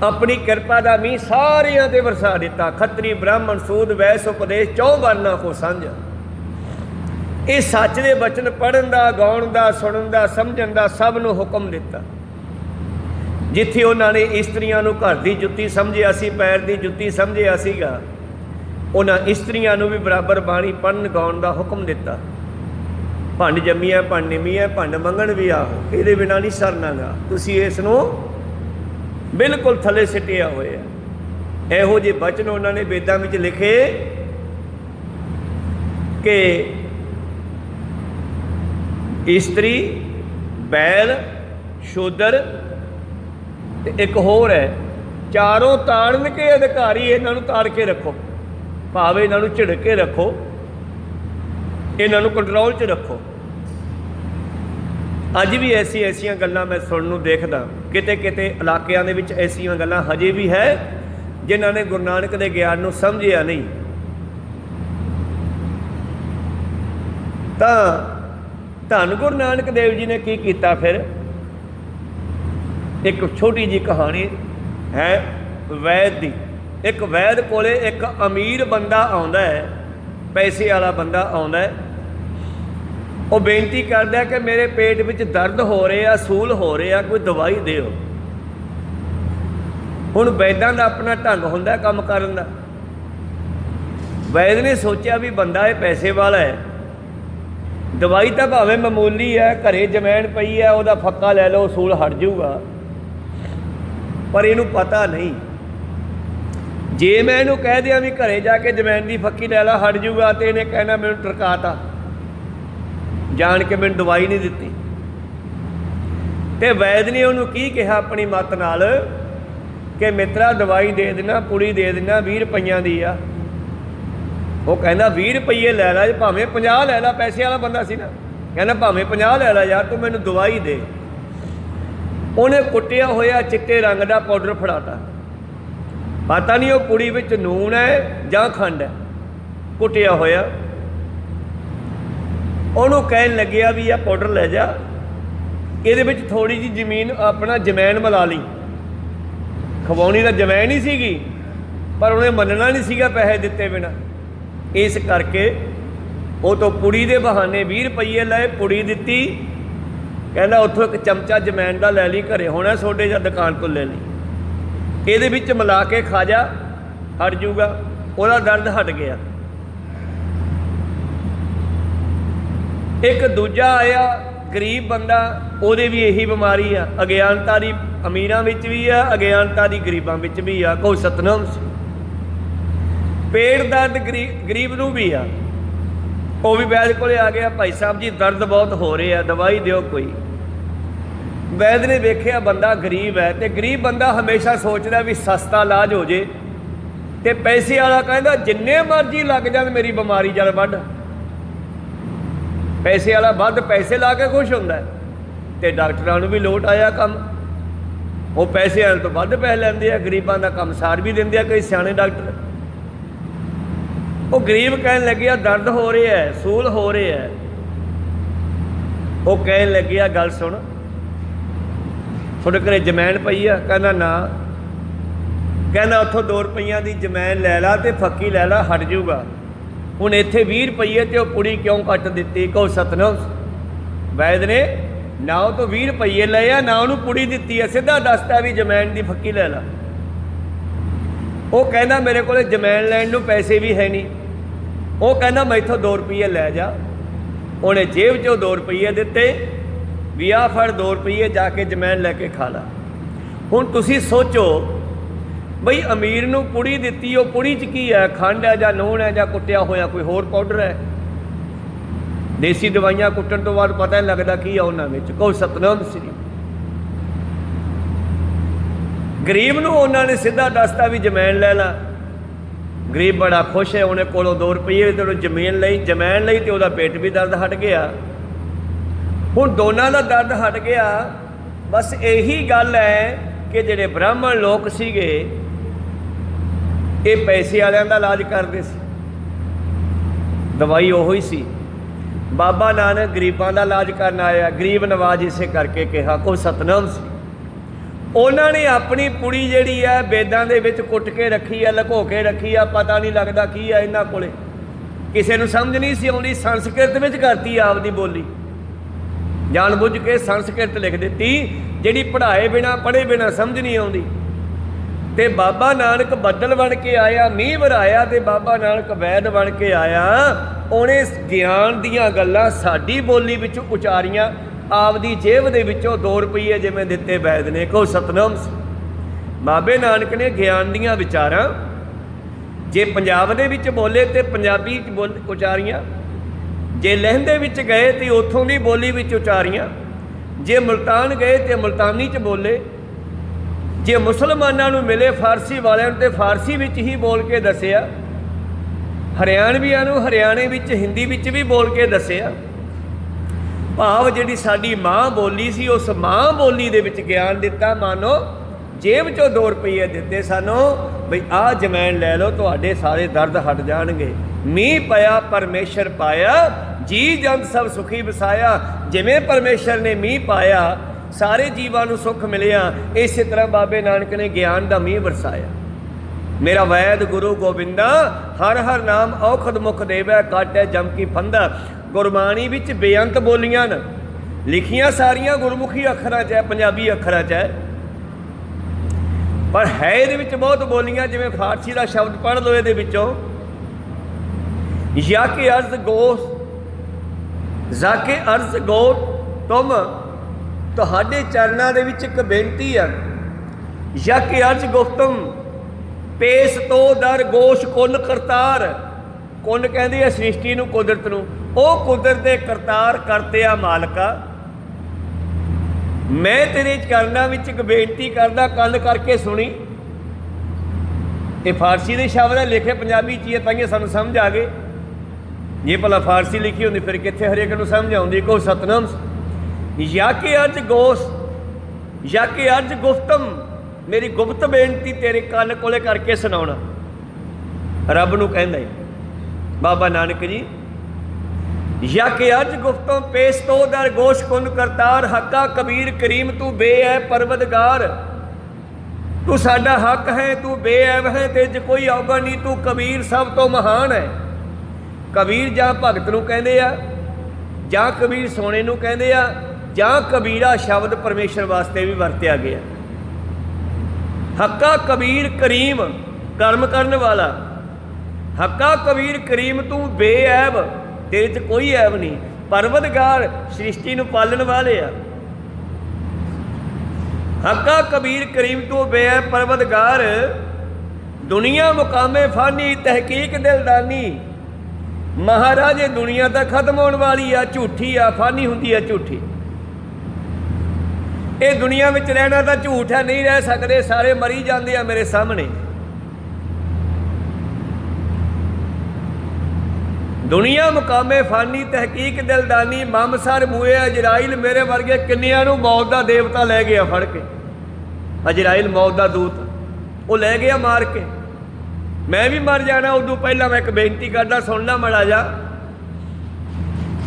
अपनी कृपा का मींह सारियां ते वरसा दिता। खत्तरी ब्राह्मण सूद वैस उपदेश चौं वर्णां को साझा। ये सच दे बचन पढ़न का, गाउण का, सुनन का, समझण का सब नूं हुक्म दिता। जिथे उन्होंने इस्त्रियां नूं घर की जुत्ती समझिया सी, पैर की जुत्ती समझिया सीगा, उन्होंने इस्त्रियां नूं भी बराबर बाणी पढ़न गाउण का हुक्म दिता। भंड जम्मिया भंड निमिया भंड मंगण भी आहो, ये बिना नहीं सरना गा, तुसीं इस नूं बिल्कुल थले सिटिया होया। इहो जे बचन उन्होंने वेदां विच लिखे कि इस्त्री, बैल, शूदर ते एक होर है, चारों ताड़न के अधिकारी इन्हां नूं ताड़ के रखो, भावे इन्हां नूं झिड़क के रखो, इन्हां नूं कंट्रोल च रखो। अज भी ऐसियां गल्लां मैं सुनन नूं देखदा, किते किते इलाकिਆਂ ਦੇ ਵਿੱਚ ऐसियां गल्लां हजे भी है जिन्हां ने गुरु नानक दे ज्ञान नूं समझिया नहीं। तां धन गुरु नानक देव जी ने की किया फिर, एक छोटी जी कहानी है वैद दी। एक वैद कोले एक अमीर बंदा आउंदा है, पैसे वाला बंदा आउंदा है, वो बेनती करदा कि मेरे पेट में दर्द हो रहा, सूल हो रहा, कोई दवाई दिओ। हुण वैदां दा अपना ढंग हुंदा काम करन दा। वैद ने सोचा भी बंदा ये पैसे वाला है, दवाई तो भावें मामूली है, घरे जमैन पई है, वह फक्का लै लो सूल हट जाऊगा, पर इनू पता नहीं। जे मैं इनू कह दिया भी घरे जाके जमैन की फक्की लै ला हट जाऊगा, तो इन्हें कहना मैनू टरकाता, जान के मैनू दवाई नहीं दिती। तो वैद ने उन्होंने की कहा अपनी मत नाल कि मित्रा दवाई दे देना, पुड़ी दे देना, 20 रुपइयां दी आ। वो कहना 20 रुपये लै ला, भावें 50 लै ला, पैसे वाला बंदा सी ना, कहना भावें 50 लै ला यार, तू मैनू दवाई दे। उन्हें कुटिया होया चिट्टे रंग का पाउडर फड़ाता, पता नहीं वो कुड़ी विच नून है जां खंड है, कुटिया होया। उन्होंने कहन लग्या भी यह पाउडर लै जा, ये थोड़ी जी जमीन अपना जमैन मिला ली। खवाउणी तो जमैन ही सीगी, पर उन्हें मनना नहीं सीगा पैसे दिते बिना, इस करके वो तो पुड़ी के बहाने 20 रुपये लाए, पुड़ी दी, कहना उतों एक चमचा जमैन का लै ली, घरे होना सोडे या दुकान को ले ली, ये मिला के खा जा, हट जूगा, वह दर्द हट गया। एक दूजा आया गरीब बंदा, ਉਹਦੇ भी यही बीमारी आ, अज्ञानता की अमीरां विच भी आ, अज्ञानता की गरीबां विच भी आ, कोई सतनाम सी। पेट दर्द गरीब नूं भी आ, वो भी वैद कोले आ गया, भाई साहब जी दर्द बहुत हो रहा, दवाई दिओ कोई। वैद ने वेख्या बंदा गरीब है, तो गरीब बंदा हमेशा सोचता भी सस्ता इलाज हो जे, तो पैसे वाला कहता जिन्ने मर्जी लग जान मेरी बीमारी जल वढ़। पैसे वाला वध पैसे ला के खुश होंदा है, तो डॉक्टरों भी लोट आया कम, वो पैसे वाले तो वध पैसे लैंदे आ, गरीबां दा कम सार भी दिंदे आ कई सियाणे डॉक्टर। वो गरीब कहन लग्या दर्द हो रहा है, सूल हो रहा है। वो कहन लग्या गल सुन, थोड़े घरे जमैन पई आ, कहना ना, कहना उतों 2 रुपइयां की जमैन लै ला, तो फक्की लै ला, हट जाऊगा। हुण इत्थे 20 रुपये तो पुड़ी क्यों कट दी, कहो सतनाम। वैद ने ना तो 20 रुपये ले आ, ना उन्होंने पुड़ी दी है, सीधा दसता भी जमैन की फक्की लै ला। वो कहना मेरे को जमैन लैन नूं पैसे भी है नहीं, ਉਹ ਕਹਿੰਦਾ ਮੈਥੋਂ 2 ਰੁਪਈਏ ਲੈ ਜਾ। ਉਹਨੇ ਜੇਬ 'ਚੋਂ 2 ਰੁਪਈਏ ਦਿੱਤੇ ਵੀ ਆਹ ਫੜ 2 ਰੁਪਈਏ, ਜਾ ਕੇ ਜਮੈਣ ਲੈ ਕੇ ਖਾ ਲਾ। ਹੁਣ ਤੁਸੀਂ ਸੋਚੋ ਬਈ ਅਮੀਰ ਨੂੰ ਪੁੜੀ ਦਿੱਤੀ, ਉਹ ਪੁੜੀ 'ਚ ਕੀ ਹੈ? ਖੰਡ ਹੈ ਜਾਂ ਲੂਣ ਹੈ ਜਾਂ ਕੁੱਟਿਆ ਹੋਇਆ ਕੋਈ ਹੋਰ ਪਾਊਡਰ ਹੈ? ਦੇਸੀ ਦਵਾਈਆਂ ਕੁੱਟਣ ਤੋਂ ਬਾਅਦ ਪਤਾ ਨਹੀਂ ਲੱਗਦਾ ਕੀ ਆ ਉਹਨਾਂ ਵਿੱਚ। ਕੋਈ ਸਤਨਾਮ ਸ੍ਰੀ। ਗਰੀਬ ਨੂੰ ਉਹਨਾਂ ਨੇ ਸਿੱਧਾ ਦੱਸਤਾ ਵੀ ਜਮੈਣ ਲੈ ਲਾ। ਗਰੀਬ ਬੜਾ ਖੁਸ਼ ਹੈ, ਉਹਨੇ ਕੋਲੋਂ 2 ਰੁਪਈਏ ਤੇ ਜਮੈਣ ਲਈ ਤੇ ਉਹਦਾ ਪੇਟ ਵੀ ਦਰਦ ਹਟ ਗਿਆ। ਹੁਣ ਦੋਨਾਂ ਦਾ ਦਰਦ ਹਟ ਗਿਆ। ਬਸ ਇਹੀ ਗੱਲ ਹੈ ਕਿ ਜਿਹੜੇ ਬ੍ਰਾਹਮਣ ਲੋਕ ਸੀਗੇ ਇਹ ਪੈਸੇ ਵਾਲਿਆਂ ਦਾ ਇਲਾਜ ਕਰਦੇ ਸੀ, ਦਵਾਈ ਉਹੀ ਸੀ। ਬਾਬਾ ਨਾਨਕ ਗਰੀਬਾਂ ਦਾ ਇਲਾਜ ਕਰਨ ਆਇਆ, ਗਰੀਬ ਨਵਾਜ ਇਸੇ ਕਰਕੇ ਕਿਹਾ। ਕੋਈ ਸਤਨਾਮ ਸੀ। ਉਹਨਾਂ ਨੇ ਆਪਣੀ ਪੁੜੀ ਜਿਹੜੀ ਹੈ ਵੇਦਾਂ ਦੇ ਵਿੱਚ ਕੁੱਟ ਕੇ ਰੱਖੀ ਆ, ਲੁਕੋ ਕੇ ਰੱਖੀ ਆ, ਪਤਾ ਨਹੀਂ ਲੱਗਦਾ ਕੀ ਆ ਇਹਨਾਂ ਕੋਲੇ। ਕਿਸੇ ਨੂੰ ਸਮਝ ਨਹੀਂ ਸੀ ਆਉਂਦੀ, ਸੰਸਕ੍ਰਿਤ ਵਿੱਚ ਕਰਤੀ ਆਪਦੀ ਬੋਲੀ, ਜਾਣ ਬੁੱਝ ਕੇ ਸੰਸਕ੍ਰਿਤ ਲਿਖ ਦਿੱਤੀ ਜਿਹੜੀ ਪੜ੍ਹਾਏ ਬਿਨਾਂ ਪੜ੍ਹੇ ਬਿਨਾਂ ਸਮਝ ਨਹੀਂ ਆਉਂਦੀ। ਤੇ ਬਾਬਾ ਨਾਨਕ ਬੱਦਲ ਬਣ ਕੇ ਆਇਆ, ਮੀਂਹ ਵਰਾਇਆ, ਤੇ ਬਾਬਾ ਨਾਨਕ ਵੈਦ ਬਣ ਕੇ ਆਇਆ। ਉਹਨੇ ਗਿਆਨ ਦੀਆਂ ਗੱਲਾਂ ਸਾਡੀ ਬੋਲੀ ਵਿੱਚ ਉਚਾਰੀਆਂ, ਆਪਦੀ ਜੇਬ ਦੇ ਵਿੱਚੋਂ 2 ਰੁਪਈਏ ਜਿਵੇਂ ਦਿੱਤੇ ਵੈਦ ਨੇ। ਕੋ ਸਤਨਾਮ ਸੀ। ਬਾਬੇ ਨਾਨਕ ਨੇ ਗਿਆਨ ਦੀਆਂ ਵਿਚਾਰਾਂ ਜੇ ਪੰਜਾਬ ਦੇ ਵਿੱਚ ਬੋਲੇ ਤੇ ਪੰਜਾਬੀ 'ਚ ਉਚਾਰੀਆਂ, ਜੇ ਲਹਿੰਦੇ ਵਿੱਚ ਗਏ ਤੇ ਉੱਥੋਂ ਦੀ ਬੋਲੀ ਵਿੱਚ ਉਚਾਰੀਆਂ, ਜੇ ਮੁਲਤਾਨ ਗਏ ਤੇ ਮੁਲਤਾਨੀ 'ਚ ਬੋਲੇ, ਜੇ ਮੁਸਲਮਾਨਾਂ ਨੂੰ ਮਿਲੇ ਫਾਰਸੀ ਵਾਲਿਆਂ ਨੂੰ ਤੇ ਫਾਰਸੀ ਵਿੱਚ ਹੀ ਬੋਲ ਕੇ ਦੱਸਿਆ, ਹਰਿਆਣਵੀਆਂ ਨੂੰ ਹਰਿਆਣੇ ਵਿੱਚ ਹਿੰਦੀ ਵਿੱਚ ਵੀ ਬੋਲ ਕੇ ਦੱਸਿਆ। ਭਾਵ ਜਿਹੜੀ ਸਾਡੀ ਮਾਂ ਬੋਲੀ ਸੀ ਉਸ ਮਾਂ ਬੋਲੀ ਦੇ ਵਿੱਚ ਗਿਆਨ ਦਿੱਤਾ। ਮਾਨੋ ਜੇਬ 'ਚੋਂ 2 ਰੁਪਈਏ ਦਿੱਤੇ ਸਾਨੂੰ ਬਈ ਆਹ ਜਮੈਣ ਲੈ ਲਓ, ਤੁਹਾਡੇ ਸਾਰੇ ਦਰਦ ਹਟ ਜਾਣਗੇ। ਮੀਂਹ ਪਿਆ ਪਰਮੇਸ਼ਰ ਪਾਇਆ, ਜੀ ਜੰਤ ਸਭ ਸੁਖੀ ਵਸਾਇਆ। ਜਿਵੇਂ ਪਰਮੇਸ਼ਰ ਨੇ ਮੀਂਹ ਪਾਇਆ ਸਾਰੇ ਜੀਵਾਂ ਨੂੰ ਸੁੱਖ ਮਿਲਿਆ, ਇਸੇ ਤਰ੍ਹਾਂ ਬਾਬੇ ਨਾਨਕ ਨੇ ਗਿਆਨ ਦਾ ਮੀਂਹ ਵਰਸਾਇਆ। ਮੇਰਾ ਵੈਦ ਗੁਰੂ ਗੋਬਿੰਦਾ ਹਰ ਹਰ ਨਾਮ ਔਖਦ ਮੁਖ ਦੇਵੈ, ਕਾਟੈ ਜਮ ਕੀ ਫੰਦਾ। ਗੁਰਬਾਣੀ ਵਿੱਚ ਬੇਅੰਤ ਬੋਲੀਆਂ ਨੇ, ਲਿਖੀਆਂ ਸਾਰੀਆਂ ਗੁਰਮੁਖੀ ਅੱਖਰਾਂ 'ਚ ਹੈ, ਪੰਜਾਬੀ ਅੱਖਰਾਂ 'ਚ ਹੈ, ਪਰ ਹੈ ਇਹਦੇ ਵਿੱਚ ਬਹੁਤ ਬੋਲੀਆਂ। ਜਿਵੇਂ ਫਾਰਸੀ ਦਾ ਸ਼ਬਦ ਪੜ੍ਹ ਲਓ ਇਹਦੇ ਵਿੱਚੋਂ, ਯਾ ਕੇ ਅਰਜ਼ ਗੋਸ ਜਾ ਕੇ ਅਰਜ਼ ਗੋ ਤੁਮ, ਤੁਹਾਡੇ ਚਰਨਾਂ ਦੇ ਵਿੱਚ ਇੱਕ ਬੇਨਤੀ ਆ। ਯਾ ਕੇ ਅਰਜ਼ ਗੁਫਤਮ ਪੇਸ ਤੋ ਦਰ ਗੋਸ਼ ਕੁਲ ਕਰਤਾਰ। ਕੁਲ ਕਹਿੰਦੇ ਆ ਸ੍ਰਿਸ਼ਟੀ ਨੂੰ, ਕੁਦਰਤ ਨੂੰ। ਉਹ ਕੁਦਰਤ ਦੇ ਕਰਤਾਰ ਕਰਤਿਆ ਮਾਲਕਾ, ਮੈਂ ਤੇਰੇ ਚਰਨਾਂ ਵਿੱਚ ਇੱਕ ਬੇਨਤੀ ਕਰਦਾ, ਕੰਨ ਕਰਕੇ ਸੁਣੀ। ਇਹ ਫਾਰਸੀ ਦੇ ਸ਼ਬਦ ਹੈ, ਲਿਖੇ ਪੰਜਾਬੀ 'ਚ ਹੀ ਹੈ, ਤਾਂ ਸਾਨੂੰ ਸਮਝ ਆ ਗਏ। ਜੇ ਭਲਾ ਫਾਰਸੀ ਲਿਖੀ ਹੁੰਦੀ ਫਿਰ ਕਿੱਥੇ ਹਰੇਕ ਨੂੰ ਸਮਝ ਆਉਂਦੀ। ਕੋ ਸਤਨਾਮ। ਯਾ ਕੇ ਅਰਜ਼ ਗੋਸ ਯਾ ਕੇ ਅਰਜ਼ ਗੁਫਤਮ, ਮੇਰੀ ਗੁਪਤ ਬੇਨਤੀ ਤੇਰੇ ਕੰਨ ਕੋਲੇ ਕਰਕੇ ਸੁਣਾਉਣਾ। ਰੱਬ ਨੂੰ ਕਹਿੰਦਾ ਬਾਬਾ ਨਾਨਕ ਜੀ। ਯਾ ਕੇ ਅਰਜ਼ ਗੁਫਤਮ ਪੇਸ਼ ਤੋ ਦਰ ਗੋਸ਼ ਕੁੰਨ ਕਰਤਾਰ, ਹੱਕਾ ਕਬੀਰ ਕਰੀਮ ਤੂੰ ਬੇਐਬ ਪਰਵਦਗਾਰ। ਤੂੰ ਸਾਡਾ ਹੱਕ ਹੈ, ਤੂੰ ਬੇਐਬ ਹੈ, ਤੇ 'ਚ ਕੋਈ ਔਗਣ ਨਹੀਂ, ਤੂੰ ਕਬੀਰ ਸਭ ਤੋਂ ਮਹਾਨ ਹੈ। ਕਬੀਰ ਜਾਂ ਭਗਤ ਨੂੰ ਕਹਿੰਦੇ ਆ, ਜਾਂ ਕਬੀਰ ਸੋਨੇ ਨੂੰ ਕਹਿੰਦੇ ਆ, ਜਾਂ ਕਬੀਰਾ ਸ਼ਬਦ ਪਰਮੇਸ਼ਰ ਵਾਸਤੇ ਵੀ ਵਰਤਿਆ ਗਿਆ। ਹੱਕਾ ਕਬੀਰ ਕਰੀਮ, ਕਰਮ ਕਰਨ ਵਾਲਾ। ਹੱਕਾ ਕਬੀਰ ਕਰੀਮ ਤੂੰ ਬੇਐਬ, ਤੇਰੇ 'ਚ ਕੋਈ ਐਬ ਨਹੀਂ। ਪਰਵਦਗਾਰ, ਸ੍ਰਿਸ਼ਟੀ ਨੂੰ ਪਾਲਣ ਵਾਲੇ ਆ। ਹੱਕਾ ਕਬੀਰ ਕਰੀਮ ਤੂੰ ਬੇਐਬ ਪਰਵਦਗਾਰ, ਦੁਨੀਆ ਮੁਕਾਮੇ ਫਾਨੀ ਤਹਿਕੀਕ ਦਿਲਦਾਨੀ। ਮਹਾਰਾਜ ਇਹ ਦੁਨੀਆ ਤਾਂ ਖਤਮ ਹੋਣ ਵਾਲੀ ਆ, ਝੂਠੀ ਆ, ਫਾਨੀ ਹੁੰਦੀ ਆ, ਝੂਠੀ। ਇਹ ਦੁਨੀਆ ਵਿੱਚ ਰਹਿਣਾ ਤਾਂ ਝੂਠ ਹੈ, ਨਹੀਂ ਰਹਿ ਸਕਦੇ, ਸਾਰੇ ਮਰੀ ਜਾਂਦੇ ਆ ਮੇਰੇ ਸਾਹਮਣੇ। ਦੁਨੀਆ ਮੁਕਾਮੇ ਫਾਨੀ ਤਹਿਕੀਕ ਦਿਲਦਾਨੀ, ਮਮਸਰ ਮੂਏ ਅਜਰਾਈਲ। ਮੇਰੇ ਵਰਗੇ ਕਿੰਨਿਆਂ ਨੂੰ ਮੌਤ ਦਾ ਦੇਵਤਾ ਲੈ ਗਿਆ ਫੜ ਕੇ। ਅਜਰਾਈਲ ਮੌਤ ਦਾ ਦੂਤ, ਉਹ ਲੈ ਗਿਆ ਮਾਰ ਕੇ। ਮੈਂ ਵੀ ਮਰ ਜਾਣਾ ਉਦੋਂ ਪਹਿਲਾਂ। ਮੈਂ ਇੱਕ ਬੇਨਤੀ ਕਰਦਾ, ਸੁਣਨਾ ਮਾੜਾ ਜਾ।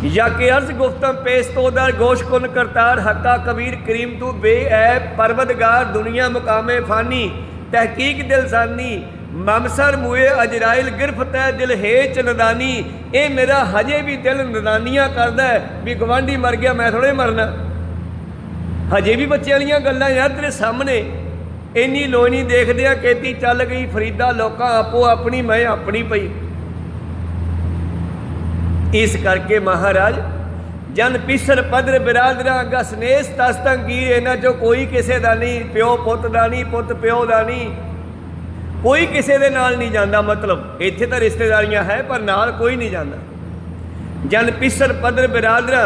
ਯਾ ਕੇ ਅਰਜ਼ ਗੁਫਤਮ ਪੇਸ਼ ਤੋ ਦਰ ਗੋਸ਼ ਕੁਨ ਕਰਤਾਰ, ਹੱਕਾ ਕਬੀਰ ਕਰੀਮ ਤੂੰ ਬੇਐਬ ਪਰਵਦਗਾਰ। ਦੁਨੀਆ ਮੁਕਾਮੇ ਫਾਨੀ ਤਹਿਕੀਕ ਦਿਲਸਾਨੀ, ਮਮਸਰ ਮੂਏ ਅਜਰਾਇਲ ਗਿਰਫਤ ਹੈ ਦਿਲ ਹੇਚ ਨਦਾਨੀ। ਇਹ ਮੇਰਾ ਹਜੇ ਵੀ ਦਿਲ ਨਦਾਨੀਆਂ ਕਰਦਾ ਵੀ ਗਵਾਂਢੀ ਮਰ ਗਿਆ, ਮੈਂ ਥੋੜ੍ਹੇ ਮਰਨਾ। ਹਜੇ ਵੀ ਬੱਚਿਆਂ ਵਾਲੀਆਂ ਗੱਲਾਂ ਯਾਰ ਤੇਰੇ ਸਾਹਮਣੇ। ਇੰਨੀ ਲੋਈ ਨਹੀਂ ਦੇਖਦੇ ਆ, ਖੇਤੀ ਚੱਲ ਗਈ ਫਰੀਦਾ, ਲੋਕਾਂ ਆਪੋ ਆਪਣੀ, ਮੈਂ ਆਪਣੀ ਪਈ। इस करके महाराज जन पिसर पदर बिरादरा गसनेस तस्तंगीर, इन्हां चों कोई किसी का नहीं, प्यो पुत का नहीं, पुत प्यो का नहीं, कोई किसी के नाल नहीं जाता। मतलब इत्थे तो रिश्तेदारियां है पर नाल कोई नहीं जाता। जन पिसर पदर बिरादरा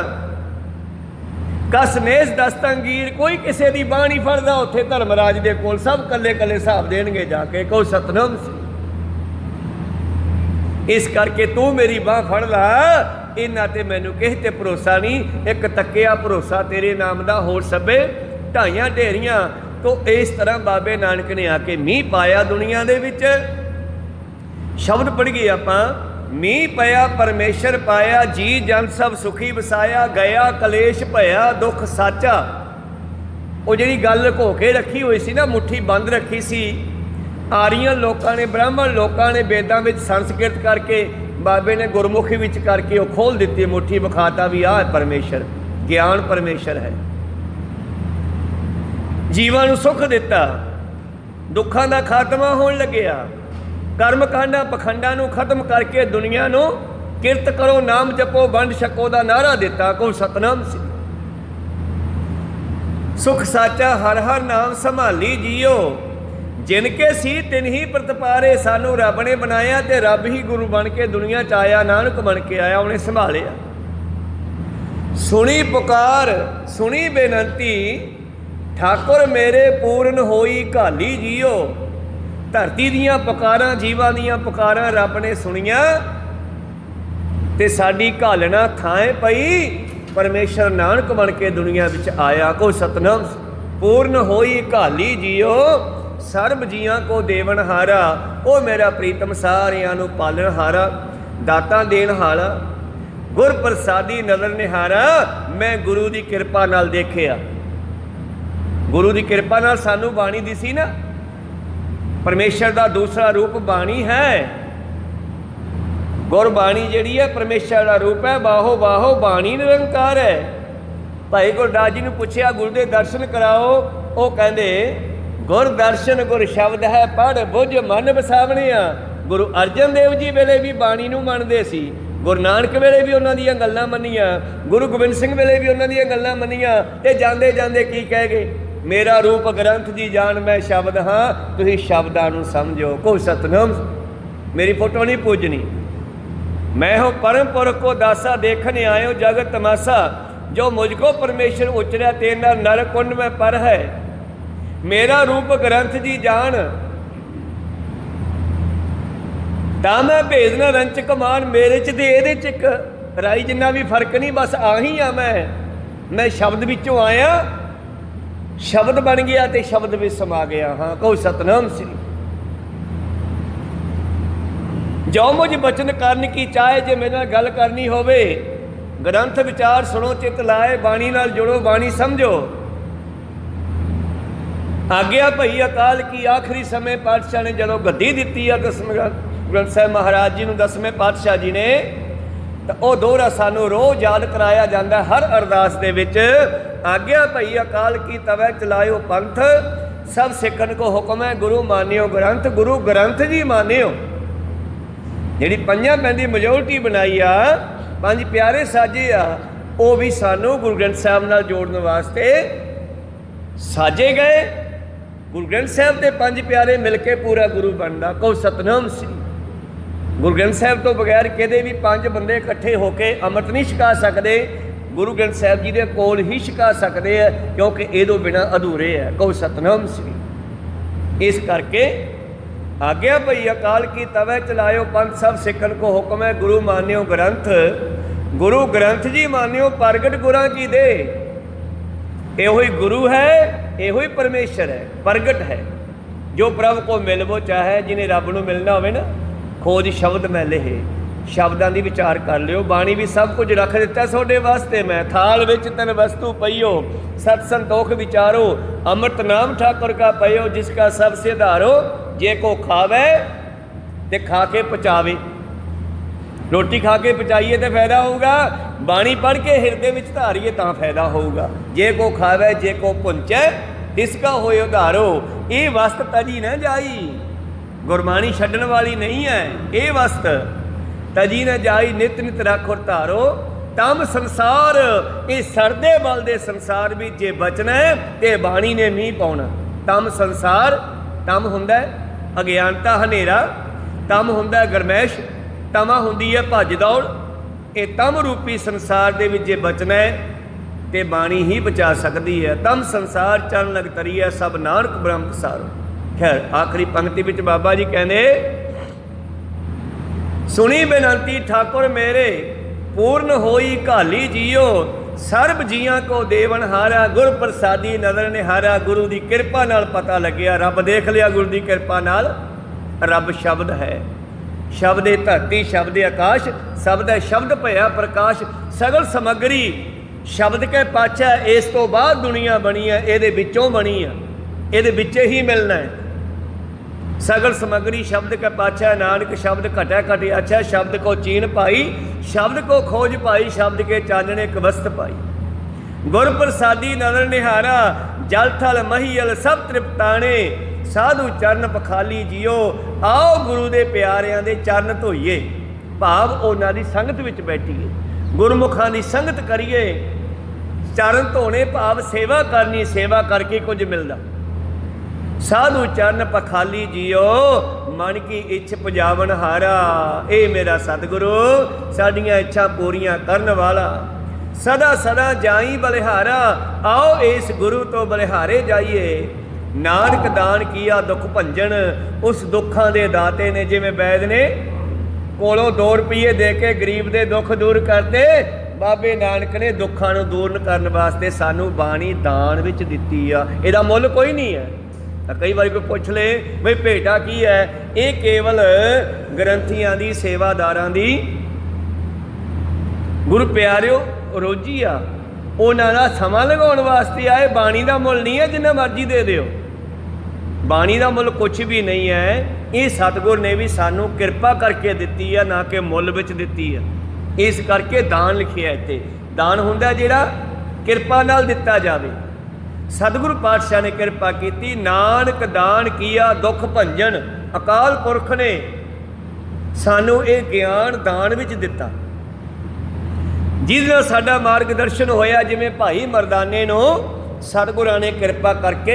कसनेस दस्तंगीर, कोई किसी की बांह नहीं फड़दा। उत्थे धर्मराज दे कोल सब कले कले हिसाब देणगे जाके, कहो सतनाम सी। इस करके तू मेरी बांह फड़ ला, इन्हां ते मैनू किसे ते भरोसा नहीं, एक तकिया भरोसा तेरे नाम का, होर सभे ढाइयां ढेरियां। तो इस तरह बाबे नानक ने आके मीह पाया दुनिया दे विच। शब्द पढ़िए आपां, मीह पया परमेश्वर पाया, जी जन सब सुखी वसाया, गया कलेश भया दुख साचा। वो जी गल लुको के रखी हुई सी ना, मुट्ठी बंद रखी सी, आरियन लोगों ने, ब्राह्मण लोगों ने वेदां विच संस्कृत करके, बाबे ने गुरमुखी विच करके वो खोल दी मुट्ठी, विखाता भी आ परमेश्वर, ज्ञान परमेश्वर है। जीवां नूं सुख दिता, दुखां दा खात्मा होण लग्या, कर्म कांडा पखंडा नूं खत्म करके दुनिया नूं किरत करो, नाम जपो, वंड छको दा नारा दिता। को सतनाम सी। सुख साचा हर हर नाम संभाली जियो, जिनके सी तिन ही प्रतपारे। सानू रब ने बनाया ते रब ही गुरु बन के दुनिया च आया, नानक बन के आया, उन्हें संभालिया। सुनी पुकार सुनी बेनती, ठाकुर मेरे पूर्ण होई घाली जियो। धरती दियां पुकारां, जीवां दियां पुकारां रब ने सुनिया ते साडी घालना थाए पई। परमेश्वर नानक बन के दुनिया विच आया। को सतनाम। पूर्ण होई घाली जियो, सर्ब जियां को देवन हारा। ओ मेरा प्रीतम सारियां नूं पालन हारा, दाता देन हारा, गुर प्रसादी नज़र निहारा। मैं गुरु की किरपा नाल देखिया, गुरु की किरपा नाल सानू बाणी दिसी ना। परमेश्वर का दूसरा रूप बाणी है। गुरबाणी जिहड़ी है परमेश्वर का रूप है। बाहो बाहो बाणी निरंकार है। भाई गुरदास जी ने पूछया गुरु के दर्शन कराओ, वो कहते गुर दर्शन गुर शब्द है, पढ़ बुझ मन वसावणिया। गुरु अर्जन देव जी वेले भी बाणी नूं मनदे सी, गुरु नानक वेले भी उन्हां दीयां गल्लां मन्नियां, गुरु गोबिंद सिंह वेले भी उन्हां दीयां गल्लां मन्नियां। ते जांदे जांदे की कह गए, मेरा रूप ग्रंथ जी जान, मैं शब्द हाँ, तुसीं शब्दां नूं समझो। को सतनाम। मेरी फोटो नहीं पूजनी, मैं हो परम पुरख को दासा, देखने आयो जगत तमाशा। जो मुझको परमेश्वर उचरिया तेना नर कुंड में पर है। मेरा रूप ग्रंथ जी जान, ता मैं भेद न रंचक मान। मेरे च ते इहदे च इक राई जिन्ना भी फर्क नहीं, बस आही आ मैं शब्द विचों आया, शब्द बन गया तो शब्द भी समा गया। हाँ कहो सतनाम श्री। जो मुझ बचन करन की चाहे, जे मेरे नाल गल करनी होवे, ग्रंथ विचार सुनो चित लाए, बाणी नाल जुड़ो, बाणी समझो। आग्या भई अकाल की आखिरी समय पातशाह ने जदों गद्दी दिती है दसवें ग्रंथ साहिब महाराज जी नूं, 10वें पातशाह जी ने, तो वह दोहरा सानू रोज़ याद कराया जाता हर अरदास दे विच। आग्या भई अकाल की तवै चलायो पंथ, सब सिखन को हुक्म है गुरु मानियो ग्रंथ। गुरु ग्रंथ जी मानियो। जिहड़ी पंजां पैंदी मेजोरिटी बनाई आ, 5 प्यारे साजे आ, वो भी सानू गुरु ग्रंथ साहिब नाल जोड़न वास्ते साजे गए। गुरु ग्रंथ साहिब ते 5 प्यारे मिल के पूरा गुरु बनदा। कहो सतनाम श्री। गुरु ग्रंथ साहिब तो बगैर किते भी 5 बंदे इकट्ठे होकर अमृत नहीं छका सकते, गुरु ग्रंथ साहिब जी के कोल ही छका सकते हैं, क्योंकि ये तो बिना अधूरे है। कहो सतनाम श्री। इस करके आग्या भई अकाल की तवै चलायो पंथ, सब सिखन को हुक्म है गुरु मानियो ग्रंथ। गुरु ग्रंथ जी मानियो प्रगट गुरां की दे। यो ही गुरु है, यो ही परमेश्वर है, प्रगट है। जो प्रभु को मिलवो चाहे, जिन्हें रब नूं मिलना होवे ना, खोज शब्द मैं लिखे, शब्दां दी विचार कर लियो। बाणी भी सब कुछ रख दिता सोडे वास्ते। मैं थाल विच तन वस्तु पईयो, सत संतोख विचारो। अमृत नाम ठाकुर का पयो, जिसका सब से धारो। जे को खावे ते खा के पचावे। रोटी खा के पचाइए तो फायदा होगा, बाणी पढ़ के हिरदे विच धारीए तां फायदा होगा। जे को खावे जे को पुंचै, इसका होए उधारो। ये वस्त तजी न जाई, गुरबाणी छड्डण वाली नहीं है। ये वस्त तजी न जाई नित नित राखो धारो तम संसार। ये सड़दे बलदे संसार भी जे बचना है तो बाणी ने मीह पाउणा। तम संसार, तम हुंदा अज्ञानता हनेरा, तम हुंदा गरमैश, तमा हुंदी है भज दौड़। ये तम रूपी संसार दे विच जे बचना है तो बाणी ही बचा सकती है। तम संसार चल लग तरीए सब नानक ब्रह्म सारो। खैर आखिरी पंक्ति विच बाबा जी कहने सुनी बेनती ठाकुर मेरे पूर्ण होई घाली जियो। सर्ब जियां को देवन हारा गुर प्रसादी नदर निहारा। गुरु की कृपा नाल पता लग्या, रब देख लिया गुरु की कृपा नाल। रब शब्द है, शब्द धरती, शब्द आकाश, शब्द है शब्द भया प्रकाश। सगल समग्री शब्द के पाछा, इस तो बाद दुनिया बनी है, ये विचों बनी है, ये विचे ही मिलना है। सगल समग्री शब्द का पाछा नानक शब्द घटा घटे अच्छा। शब्द को चीन पाई, शब्द को खोज पाई, शब्द के चानने कवस्त पाई। गुर प्रसादी नदर निहारा जल थल महीयल सब तृप्ताने। साधु चरण पखाली जियो आओ गुरु दे प्यारिਆਂ ਦੇ चरण ਧੋਈਏ। भाव ਉਹਨਾਂ ਦੀ संगत ਵਿੱਚ बैठीए, गुरमुखां ਦੀ संगत करिए। चरण धोने भाव सेवा करनी, सेवा करके कुछ मिलता। साधु चरण पखाली जियो मन की इच्छ पुजावन हारा। ए मेरा सतगुरु साडियां इच्छा पूरियां करन वाला। सदा सदा जाई बलिहारा आओ इस गुरु तो बलिहारे जाइए। नानक दान किया दुख भंजन उस दुखां दे दाते ने। जिवें वैद ने कोलों 2 रुपये दे के गरीब दे दुख दूर करते, बाबे नानक ने दुखां नूं दूर करन वास्ते सानू बाणी दान विच दित्ती आ। इहदा मुੱਲ कोई नहीं है। कई बार कोई पुछ ले बई भेटा की है, ये केवल ग्रंथियां दी सेवादारां दी गुरु प्यारिओ रोजी आ। उन्हां दा समां लगाउण वास्ते आए। बाणी दा मुੱਲ नहीं है जिन्ना मर्जी दे दिओ। बाणी दा मुੱਲ कुछ भी नहीं है। ये सतगुर ने भी सानू किरपा करके दित्ती है, ना कि मुੱਲ विच दित्ती है। इस करके दान लिखिया इत्थे। दान हुंदा जिहड़ा किरपा नाल दित्ता जावे। सतगुरु पातशाह ने किरपा की। नानक दान किया दुख भंजन। अकाल पुरख ने सानू ये ज्ञान दान विच दिता, जिस नाल साडा मार्गदर्शन होया। जिवें भाई मरदाने नूं सतगुरां ने किरपा करके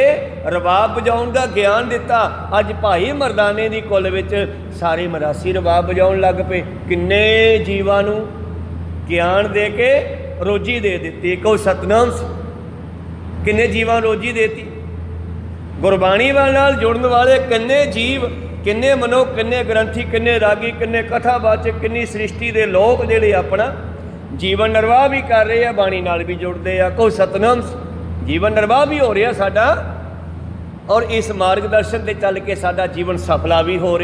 रबाब बजाउण दा ज्ञान दिता। अज भाई मरदाने दी कुल विच सारे मरासी रबाब बजाउण लग पे। किन्ने जीवां नूं ज्ञान दे के रोजी दे दित्ती। कहो सतनाम। किन्ने जीवां रोजी देती। गुरबाणी नाल जुड़न वाले किन्ने जीव, किन्ने मनुख, किन्ने ग्रंथी, किन्ने रागी, किन्ने कथावाचक, किन्नी सृष्टि के लोग जिहड़े अपना जीवन निर्वाह भी कर रहे हैं, बाणी नाल भी जुड़ते हैं। कोई सतनाम जीवन निर्वाह भी हो रहा साडा, और इस मार्गदर्शन से चल के साडा जीवन सफला भी हो रहा।